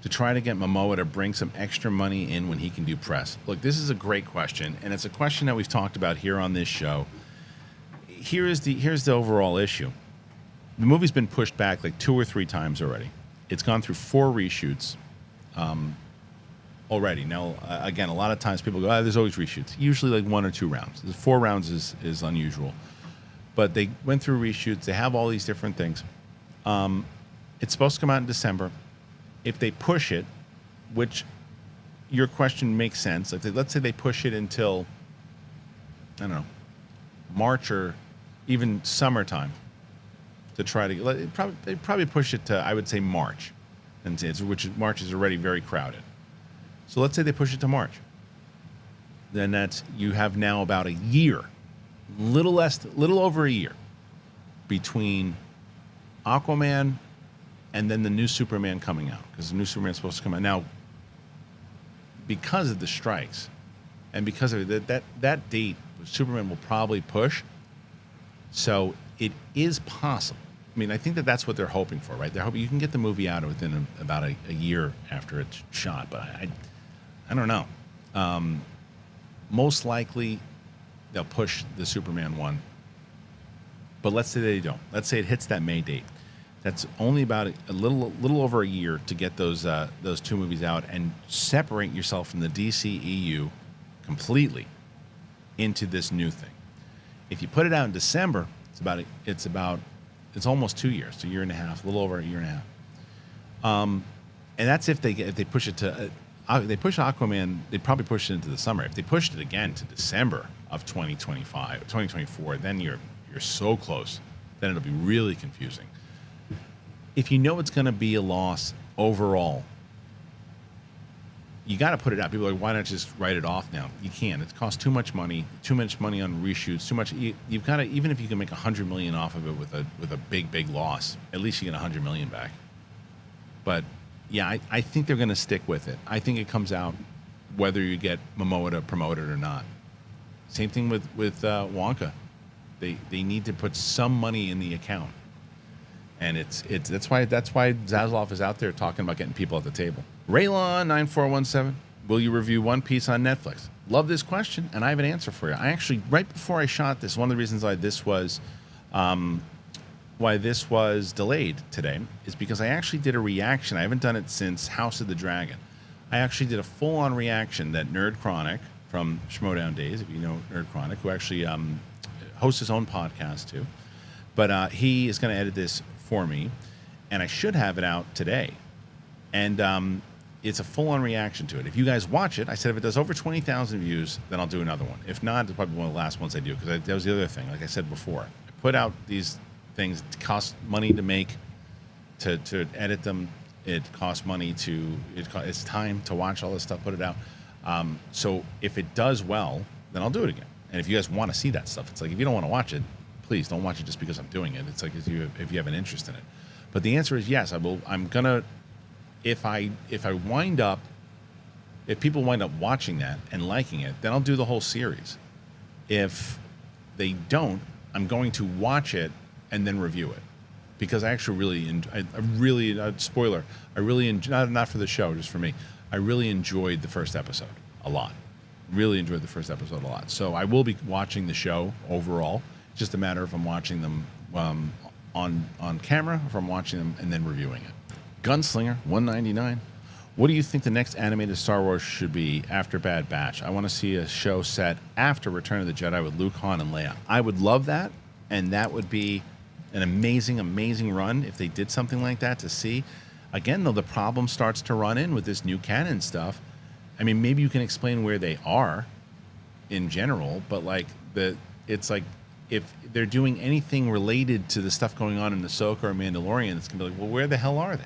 to try to get Momoa to bring some extra money in when he can do press? Look, this is a great question, and it's a question that we've talked about here on this show. Here's the overall issue. The movie's been pushed back like 2 or 3 times already. It's gone through 4 reshoots already. Now, again, a lot of times people go, there's always reshoots. Usually like 1 or 2 rounds. 4 rounds is unusual. But they went through reshoots. They have all these different things. It's supposed to come out in December. If they push it, which your question makes sense. Let's say they push it until, I don't know, March or even summertime to try to, they'd probably push it to, I would say, March. Which March is already very crowded. So let's say they push it to March. Then you have now about a year, little over a year, between Aquaman and then the new Superman coming out, because the new Superman is supposed to come out now. Because of the strikes, and because of that date, Superman will probably push. So it is possible. I think that's what they're hoping for, right? They're hoping you can get the movie out within about a year after it's shot, but I don't know. Most likely, they'll push the Superman one. But let's say they don't. Let's say it hits that May date. That's only about a little over a year to get those 2 movies out and separate yourself from the DCEU completely into this new thing. If you put it out in December, it's almost 2 years, a year and a half, a little over a year and a half. And that's if they push it to. They push Aquaman, they'd probably push it into the summer. If they pushed it again to December of 2024, then you're so close. Then it'll be really confusing. If you know it's going to be a loss overall, you got to put it out. People are like, why not just write it off now? You can't. It costs too much money on reshoots, too much. You've got to, even if you can make $100 million off of it with a big loss, at least you get $100 million back. But yeah, I think they're going to stick with it. I think it comes out whether you get Momoa to promote it or not. Same thing with Wonka. They need to put some money in the account, and that's why Zaslav is out there talking about getting people at the table. Raylon 9417, will you review One Piece on Netflix? Love this question, and I have an answer for you. I actually, right before I shot this, one of the reasons why this was delayed today is because I actually did a reaction. I haven't done it since House of the Dragon. I actually did a full-on reaction that Nerd Chronic from Schmodown Days, if you know Nerd Chronic, who actually hosts his own podcast too, but he is going to edit this for me, and I should have it out today. And it's a full-on reaction to it. If you guys watch it, I said if it does over 20,000 views, then I'll do another one. If not, it's probably one of the last ones I do, because that was the other thing. Like I said before, I put out these things. It costs money to make, to edit them. It costs money it's time to watch all this stuff, put it out. So if it does well, then I'll do it again. And if you guys want to see that stuff, it's like, if you don't want to watch it, please don't watch it just because I'm doing it. It's like if you have an interest in it. But the answer is yes, I will. I'm gonna, if people wind up watching that and liking it, then I'll do the whole series. If they don't, I'm going to watch it and then review it, because I actually spoiler, I really not for the show, just for me, I really enjoyed the first episode a lot. Really enjoyed the first episode a lot. So I will be watching the show overall. It's just a matter of I'm watching them on camera, or if I'm watching them and then reviewing it. Gunslinger 199. What do you think the next animated Star Wars should be after Bad Batch? I want to see a show set after Return of the Jedi with Luke, Han, and Leia. I would love that, and that would be an amazing run if they did something like that to see. Again, though, the problem starts to run in with this new canon stuff. I mean, maybe you can explain where they are in general, but it's like if they're doing anything related to the stuff going on in Ahsoka or Mandalorian, it's going to be like, well, where the hell are they?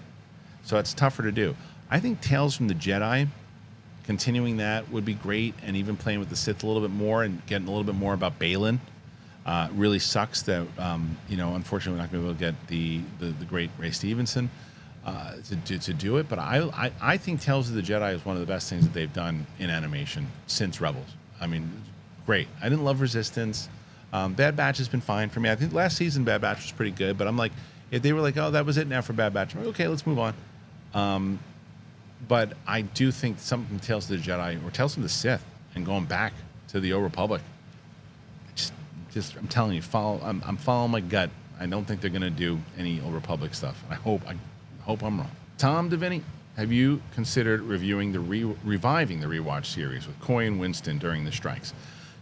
So it's tougher to do. I think Tales from the Jedi continuing that would be great, and even playing with the Sith a little bit more and getting a little bit more about Balin. Really sucks that unfortunately we're not going to be able to get the great Ray Stevenson to do it. But I think Tales of the Jedi is one of the best things that they've done in animation since Rebels. I mean, great. I didn't love Resistance. Bad Batch has been fine for me. I think last season Bad Batch was pretty good, but I'm like, if they were like, oh, that was it now for Bad Batch, I'm like, okay, let's move on. But I do think something from Tales of the Jedi or Tales from the Sith and going back to the Old Republic, just I'm telling you, I'm following my gut. I don't think they're going to do any Old Republic stuff. I hope I'm wrong. Tom Devaney, have you considered reviving the Rewatch series with Coy and Winston during the strikes?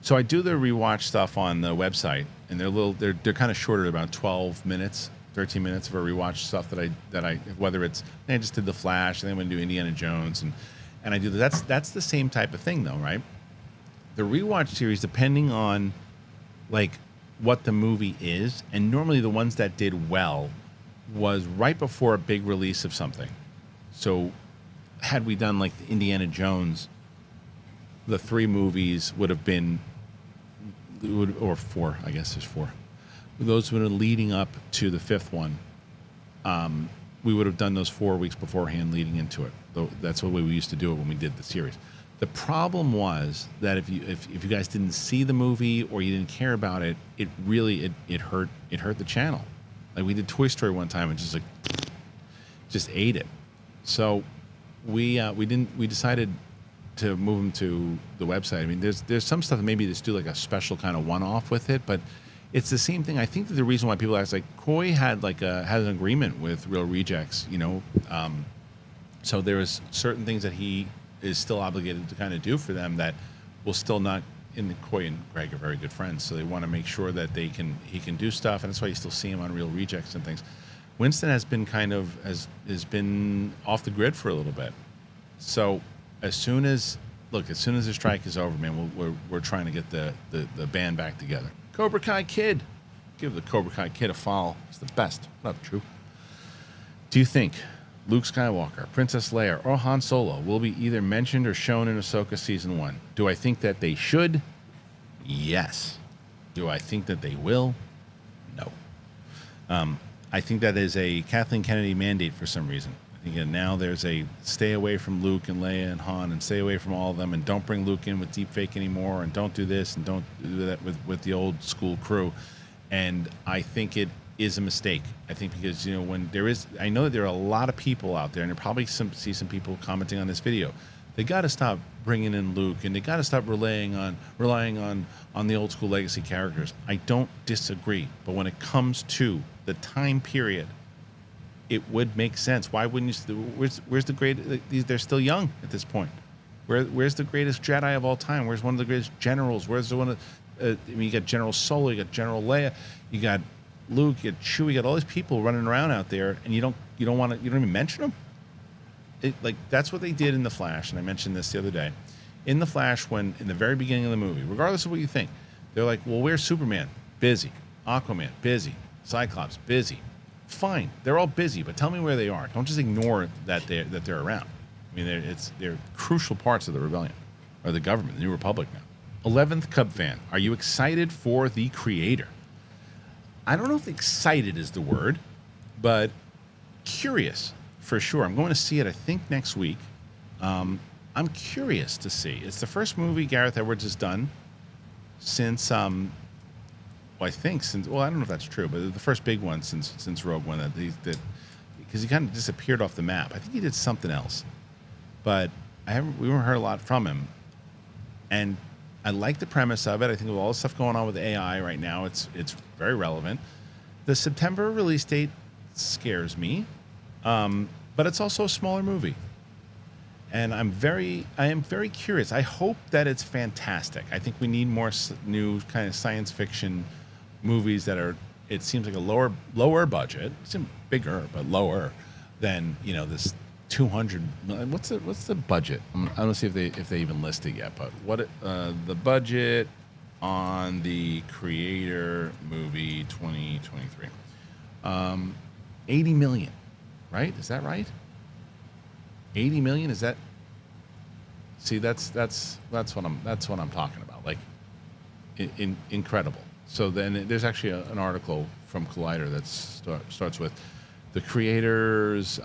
So I do the Rewatch stuff on the website, and they're kind of shorter, about 12 minutes, 13 minutes of a Rewatch stuff that I whether it's I just did The Flash, and then I'm going to do Indiana Jones, and I do that's the same type of thing though, right? The Rewatch series, depending on like what the movie is, and normally the ones that did well was right before a big release of something. So had we done like the Indiana Jones, the 3 movies would have been, or 4, I guess there's 4. Those would have been leading up to the 5th one. We would have done those 4 weeks beforehand leading into it. That's the way we used to do it when we did the series. The problem was that if you guys didn't see the movie or you didn't care about it, it really hurt the channel. Like we did Toy Story one time and just ate it. So we decided to move them to the website. I mean, there's some stuff that maybe just do like a special kind of one-off with it, but it's the same thing. I think that the reason why people ask, like Coy had an agreement with Real Rejects, so there was certain things that he is still obligated to kind of do for them that will still not. And Coy and Greg are very good friends, so they want to make sure that he can do stuff, and that's why you still see him on Real Rejects and things. Winston has been has been off the grid for a little bit. So as soon as the strike is over, man, we're trying to get the band back together. Cobra Kai Kid, give the Cobra Kai Kid a follow. It's the best. Not true. Do you think Luke Skywalker, Princess Leia, or Han Solo will be either mentioned or shown in Ahsoka Season 1? Do I think that they should? Yes. Do I think that they will? No. I think that is a Kathleen Kennedy mandate for some reason. I think now there's a stay away from Luke and Leia and Han and stay away from all of them and don't bring Luke in with deepfake anymore and don't do this and don't do that with the old school crew. And I think it is a mistake. I think because, I know that there are a lot of people out there, and you probably see some people commenting on this video. They got to stop bringing in Luke, and they got to stop relying on the old school legacy characters. I don't disagree, but when it comes to the time period, it would make sense. Why wouldn't you? Where's the great? They're still young at this point. Where's the greatest Jedi of all time? Where's one of the greatest generals? Where's the one of? You got General Solo, you got General Leia, you got Luke, you got Chewie, you got all these people running around out there, and you don't even mention them. That's what they did in The Flash, and I mentioned this the other day. In The Flash, when in the very beginning of the movie, regardless of what you think, they're like, well, where's Superman? Busy. Aquaman, busy. Cyclops, busy. Fine, they're all busy, but tell me where they are. Don't just ignore that they're around. I mean, they're crucial parts of the rebellion, or the government, the New Republic now. 11th Cub fan, are you excited for the creator? I don't know if excited is the word, but curious for sure. I'm going to see it, I think, next week. I'm curious to see. It's the first movie Gareth Edwards has done since, I don't know if that's true, but the first big one since Rogue One, because he kind of disappeared off the map. I think he did something else, but we haven't heard a lot from him. And I like the premise of it. I think with all the stuff going on with AI right now, it's very relevant. The September release date scares me, but it's also a smaller movie. And I am very curious. I hope that it's fantastic. I think we need more new kind of science fiction movies that are, it seems like a lower budget. It's bigger, but lower than, this 200. What's the budget? I don't see if they even listed yet. But what the budget on the Creator movie 2023? 80 million, right? Is that right? 80 million? Is that See, that's what I'm talking about. Like, incredible. So then there's actually an article from Collider that starts with the creators.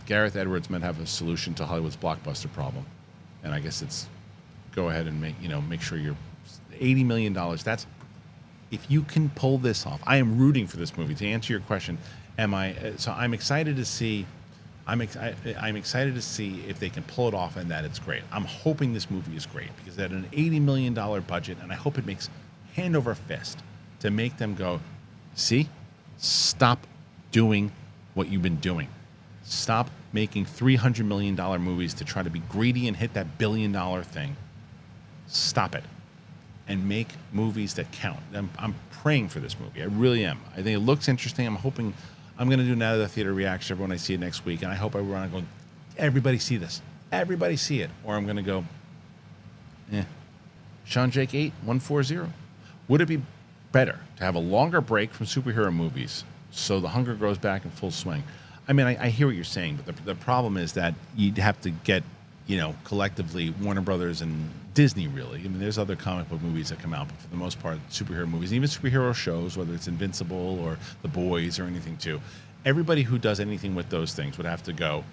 Gareth Edwards might have a solution to Hollywood's blockbuster problem, and I guess it's go ahead and make sure you're $80 million. That's if you can pull this off. I am rooting for this movie. To answer your question, so I'm excited to see. I'm excited to see if they can pull it off and that it's great. I'm hoping this movie is great because at an $80 million budget, and I hope it makes hand over fist to make them go, see, stop doing what you've been doing. Stop making $300 million movies to try to be greedy and hit that $1 billion thing. Stop it and make movies that count. I'm praying for this movie. I really am. I think it looks interesting. I'm hoping I'm going to do another theater reaction when I see it next week, and I hope everyone go, everybody see this. Everybody see it. Or I'm going to go, Sean Jake 8140. Would it be better to have a longer break from superhero movies so the hunger grows back in full swing? I mean, I hear what you're saying, but the problem is that you'd have to get, collectively Warner Brothers and Disney, really. I mean, there's other comic book movies that come out, but for the most part, superhero movies, even superhero shows, whether it's Invincible or The Boys or anything too, everybody who does anything with those things would have to go,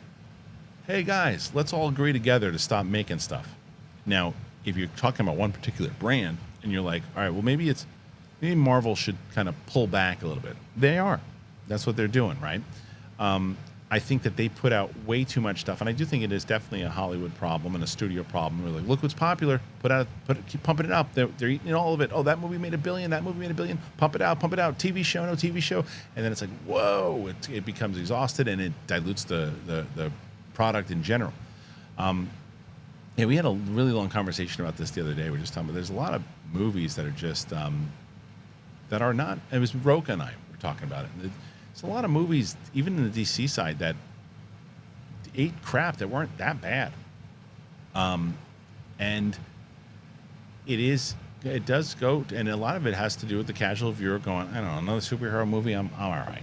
hey guys, let's all agree together to stop making stuff. Now, if you're talking about one particular brand and you're like, all right, well, maybe Marvel should kind of pull back a little bit. They are. That's what they're doing, right? I think that they put out way too much stuff, and I do think it is definitely a Hollywood problem and a studio problem. We're like, look what's popular, keep pumping it out. They're eating all of it. Oh, that movie made $1 billion. That movie made $1 billion. Pump it out. TV show, no TV show, and then it's like, whoa, it becomes exhausted and it dilutes the product in general. Yeah, we had a really long conversation about this the other day. We're just talking about there's a lot of movies that are just that are not. It was Roka and I were talking about it. There's a lot of movies, even in the DC side, that ate crap that weren't that bad. And it does go, and a lot of it has to do with the casual viewer going, I don't know, another superhero movie, I'm all right.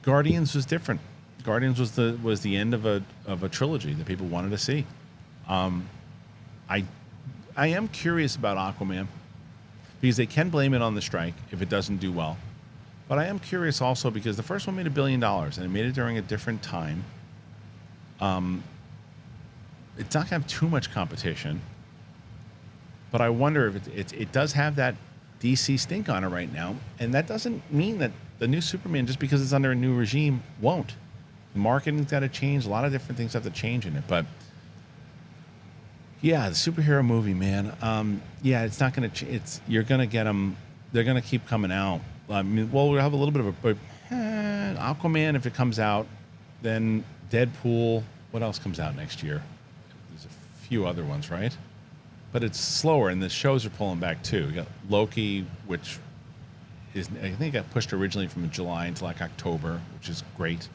Guardians was different. Guardians was the end of a trilogy that people wanted to see. I am curious about Aquaman because they can blame it on the strike if it doesn't do well. But I am curious also because the first one made $1 billion and it made it during a different time. It's not going to have too much competition. But I wonder if it does have that DC stink on it right now. And that doesn't mean that the new Superman, just because it's under a new regime, won't. The marketing's got to change. A lot of different things have to change in it. But yeah, the superhero movie, man. Yeah, it's not going to. You're going to get them. They're going to keep coming out. I mean, well, we'll have a little bit of Aquaman if it comes out. Then Deadpool. What else comes out next year? There's a few other ones, right? But it's slower, and the shows are pulling back too. You got Loki, which is I think got pushed originally from July into like October, which is great.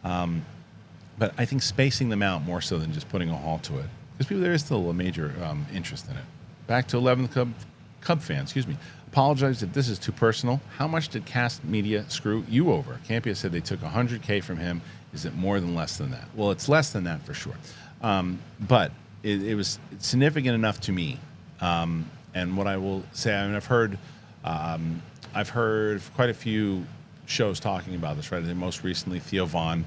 But I think spacing them out more so than just putting a halt to it, because there is still a major interest in it. Back to 11th Cub fans, excuse me. Apologize if this is too personal. How much did Kast Media screw you over? Campia said they took $100K from him. Is it more than less than that? Well, it's less than that for sure. But it was significant enough to me. And what I will say, I mean, I've heard quite a few shows talking about this, right? And most recently, Theo Vaughn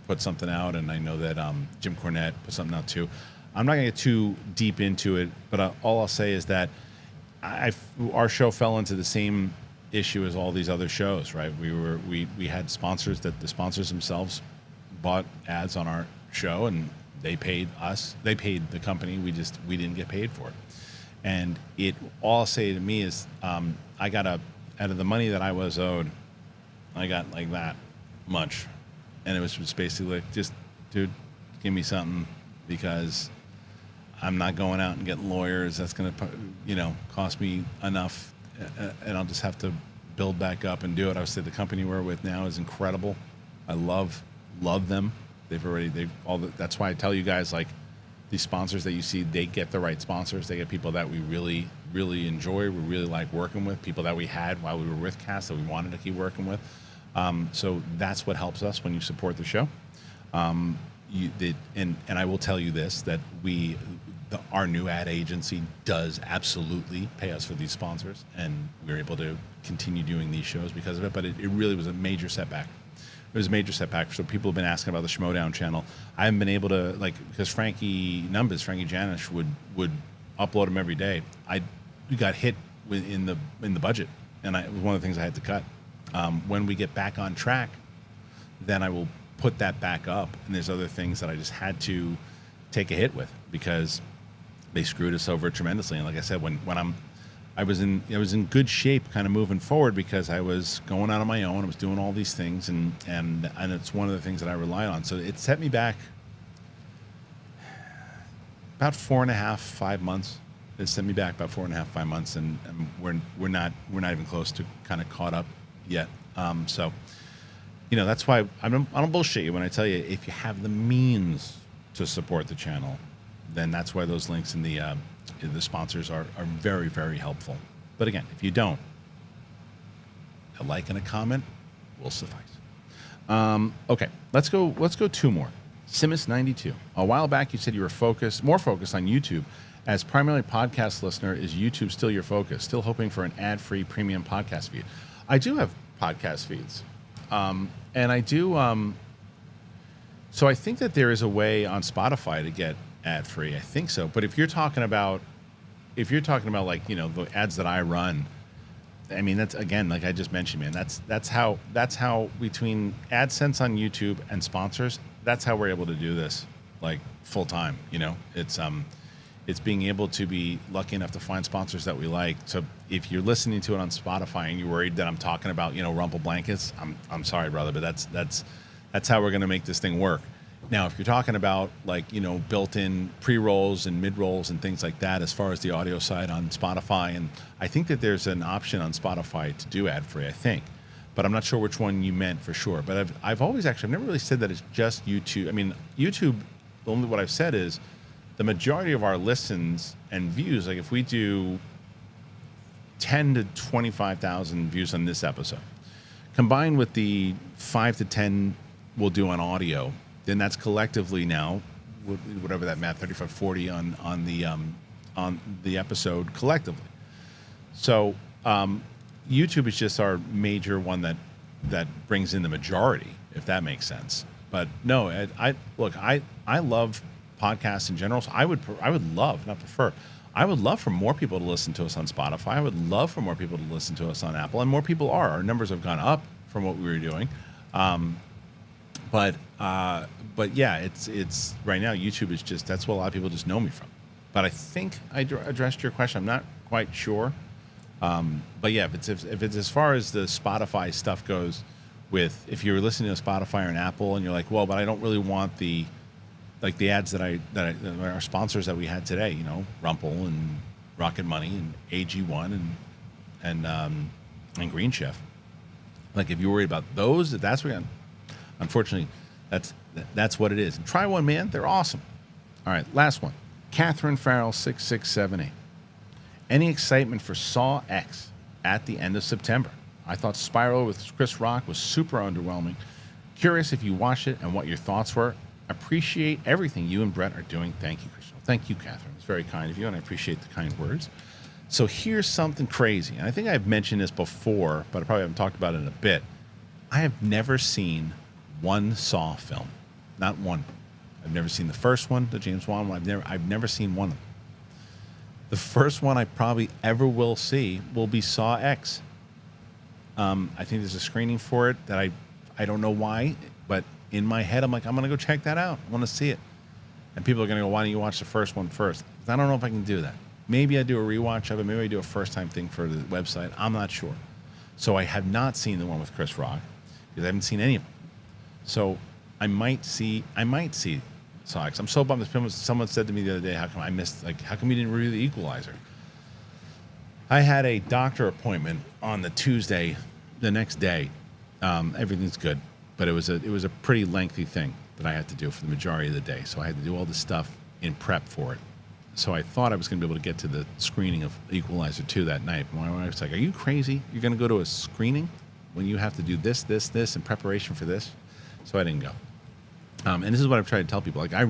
put something out, and I know that Jim Cornette put something out too. I'm not going to get too deep into it, but all I'll say is that our show fell into the same issue as all these other shows, right? We had sponsors that the sponsors themselves bought ads on our show, and they paid us. They paid the company. We didn't get paid for it. And all I'll say to me is, I got out of the money that I was owed, I got like that much, and it was just basically like, just dude, give me something because I'm not going out and getting lawyers. That's going to, cost me enough, and I'll just have to build back up and do it. I would say the company we're with now is incredible. I love them. That's why I tell you guys, like, these sponsors that you see, they get the right sponsors. They get people that we really, really enjoy. We really like working with, people that we had while we were with Kast that we wanted to keep working with. So that's what helps us when you support the show. and I will tell you this, that our new ad agency does absolutely pay us for these sponsors, and we're able to continue doing these shows because of it. But it really was a major setback. It was a major setback. So people have been asking about the Schmodown channel. I haven't been able to, because Frankie Janish would upload them every day. We got hit in the budget, and it was one of the things I had to cut. When we get back on track, then I will put that back up. And there's other things that I just had to take a hit with because they screwed us over tremendously. And like I said, I was in good shape kind of moving forward because I was going out on my own. I was doing all these things, and it's one of the things that I rely on. So it set me back about 4.5, 5 months. It set me back about 4.5, 5 months, and we're not even close to kind of caught up yet. So that's why I don't bullshit you when I tell you, if you have the means to support the channel, then that's why those links in the sponsors are very, very helpful. But again, if you don't, a like and a comment will suffice. Okay, let's go 2 more. Simus92. A while back, you said you were more focused on YouTube. As primarily podcast listener, is YouTube still your focus? Still hoping for an ad-free premium podcast feed? I do have podcast feeds, and I do. So I think that there is a way on Spotify to get ad-free. I think so. But if you're talking about like the ads that I run, I mean that's, again, like I just mentioned, man. That's how between AdSense on YouTube and sponsors, that's how we're able to do this like full time. It's being able to be lucky enough to find sponsors that we like. So if you're listening to it on Spotify and you're worried that I'm talking about RUMPL blankets, I'm sorry, brother, but that's how we're going to make this thing work. Now, if you're talking about built-in pre-rolls and mid-rolls and things like that, as far as the audio side on Spotify, and I think that there's an option on Spotify to do ad-free, I think, but I'm not sure which one you meant for sure. But I've never really said that it's just YouTube. I mean, YouTube, only what I've said is the majority of our listens and views, like if we do 10 to 25,000 views on this episode, combined with the 5 to 10 we'll do on audio, then that's collectively now, whatever that math, 35, 40 on the episode collectively. So YouTube is just our major one that brings in the majority, if that makes sense. But no, I love podcasts in general. So I would love, not prefer, I would love for more people to listen to us on Spotify. I would love for more people to listen to us on Apple, and more people are. Our numbers have gone up from what we were doing. But yeah, it's right now YouTube is just, that's what a lot of people just know me from. But I think I addressed your question. I'm not quite sure. But yeah, if it's as far as the Spotify stuff goes, if you're listening to Spotify or an Apple and you're like, well, but I don't really want the ads that our sponsors that we had today, RUMPL and Rocket Money and AG1 and Green Chef. Like if you're worried about those, that's where unfortunately, that's what it is. And try one, man. They're awesome. All right, last one. Catherine Farrell 6678. Any excitement for Saw X at the end of September? I thought Spiral with Chris Rock was super underwhelming. Curious if you watched it and what your thoughts were. Appreciate everything you and Brett are doing. Thank you, Kristian. Thank you, Catherine. It's very kind of you, and I appreciate the kind words. So here's something crazy. And I think I've mentioned this before, but I probably haven't talked about it in a bit. I have never seen one Saw film. Not one. I've never seen the first one, the James Wan one. I've never seen one of them. The first one I probably ever will see will be Saw X. I think there's a screening for it that I don't know why, but in my head I'm like, I'm gonna go check that out. I want to see it. And people are gonna go, why don't you watch the first one first? I don't know if I can do that. Maybe I do a rewatch of it. Maybe I do a first time thing for the website. I'm not sure. So I have not seen the one with Chris Rock because I haven't seen any of them. So I might see Saw X. I'm so bummed. Someone said to me the other day, how come you didn't review The Equalizer? I had a doctor appointment on the Tuesday, the next day. Everything's good, but it was a pretty lengthy thing that I had to do for the majority of the day. So I had to do all this stuff in prep for it. So I thought I was going to be able to get to the screening of Equalizer 2 that night. My wife was like, are you crazy? You're going to go to a screening when you have to do this in preparation for this? So I didn't go. And this is what I've tried to tell people. Like, I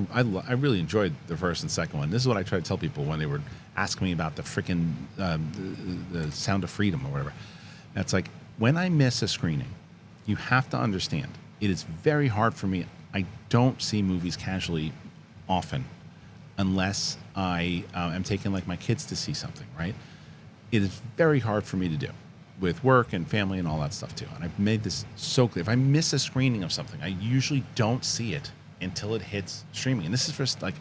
really enjoyed the first and second one. This is what I try to tell people when they were asking me about the freaking the Sound of Freedom or whatever. That's like, when I miss a screening, you have to understand, it is very hard for me. I don't see movies casually often unless I am taking, like, my kids to see something, right? It is very hard for me to do with work and family and all that stuff too. And I've made this so clear. If I miss a screening of something, I usually don't see it until it hits streaming. And this is for, like,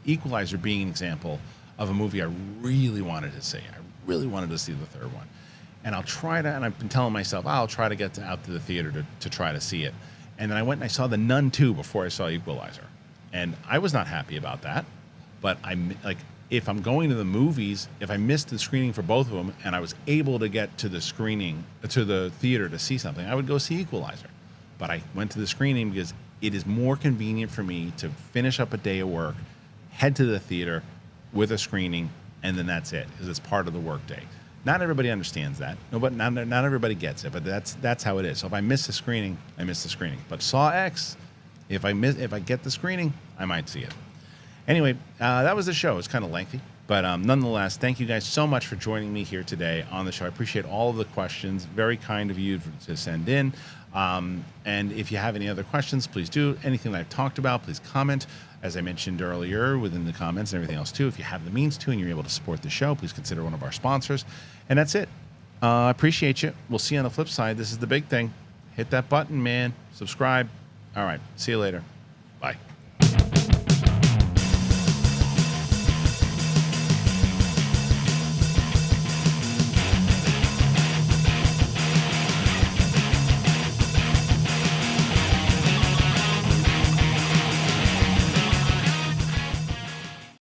Equalizer being an example of a movie I really wanted to see. I really wanted to see the third one. And I'll try to, and I've been telling myself, I'll try to get out to the theater to try to see it. And then I went and I saw The Nun 2 before I saw Equalizer. And I was not happy about that. But I'm like, if I'm going to the movies, if I missed the screening for both of them and I was able to get to the screening, to the theater to see something, I would go see Equalizer. But I went to the screening because it is more convenient for me to finish up a day of work, head to the theater with a screening, and then that's it, because it's part of the work day. Not everybody understands that. Not everybody gets it, but that's how it is. So if I miss the screening, I miss the screening. But Saw X, if I get the screening, I might see it. Anyway, that was the show. It's kind of lengthy, but nonetheless, thank you guys so much for joining me here today on the show. I appreciate all of the questions. Very kind of you to send in. And if you have any other questions, please do. Anything that I've talked about, please comment. As I mentioned earlier, within the comments and everything else too, if you have the means to and you're able to support the show, please consider one of our sponsors. And that's it. I appreciate you. We'll see you on the flip side. This is the big thing. Hit that button, man. Subscribe. All right. See you later. Bye.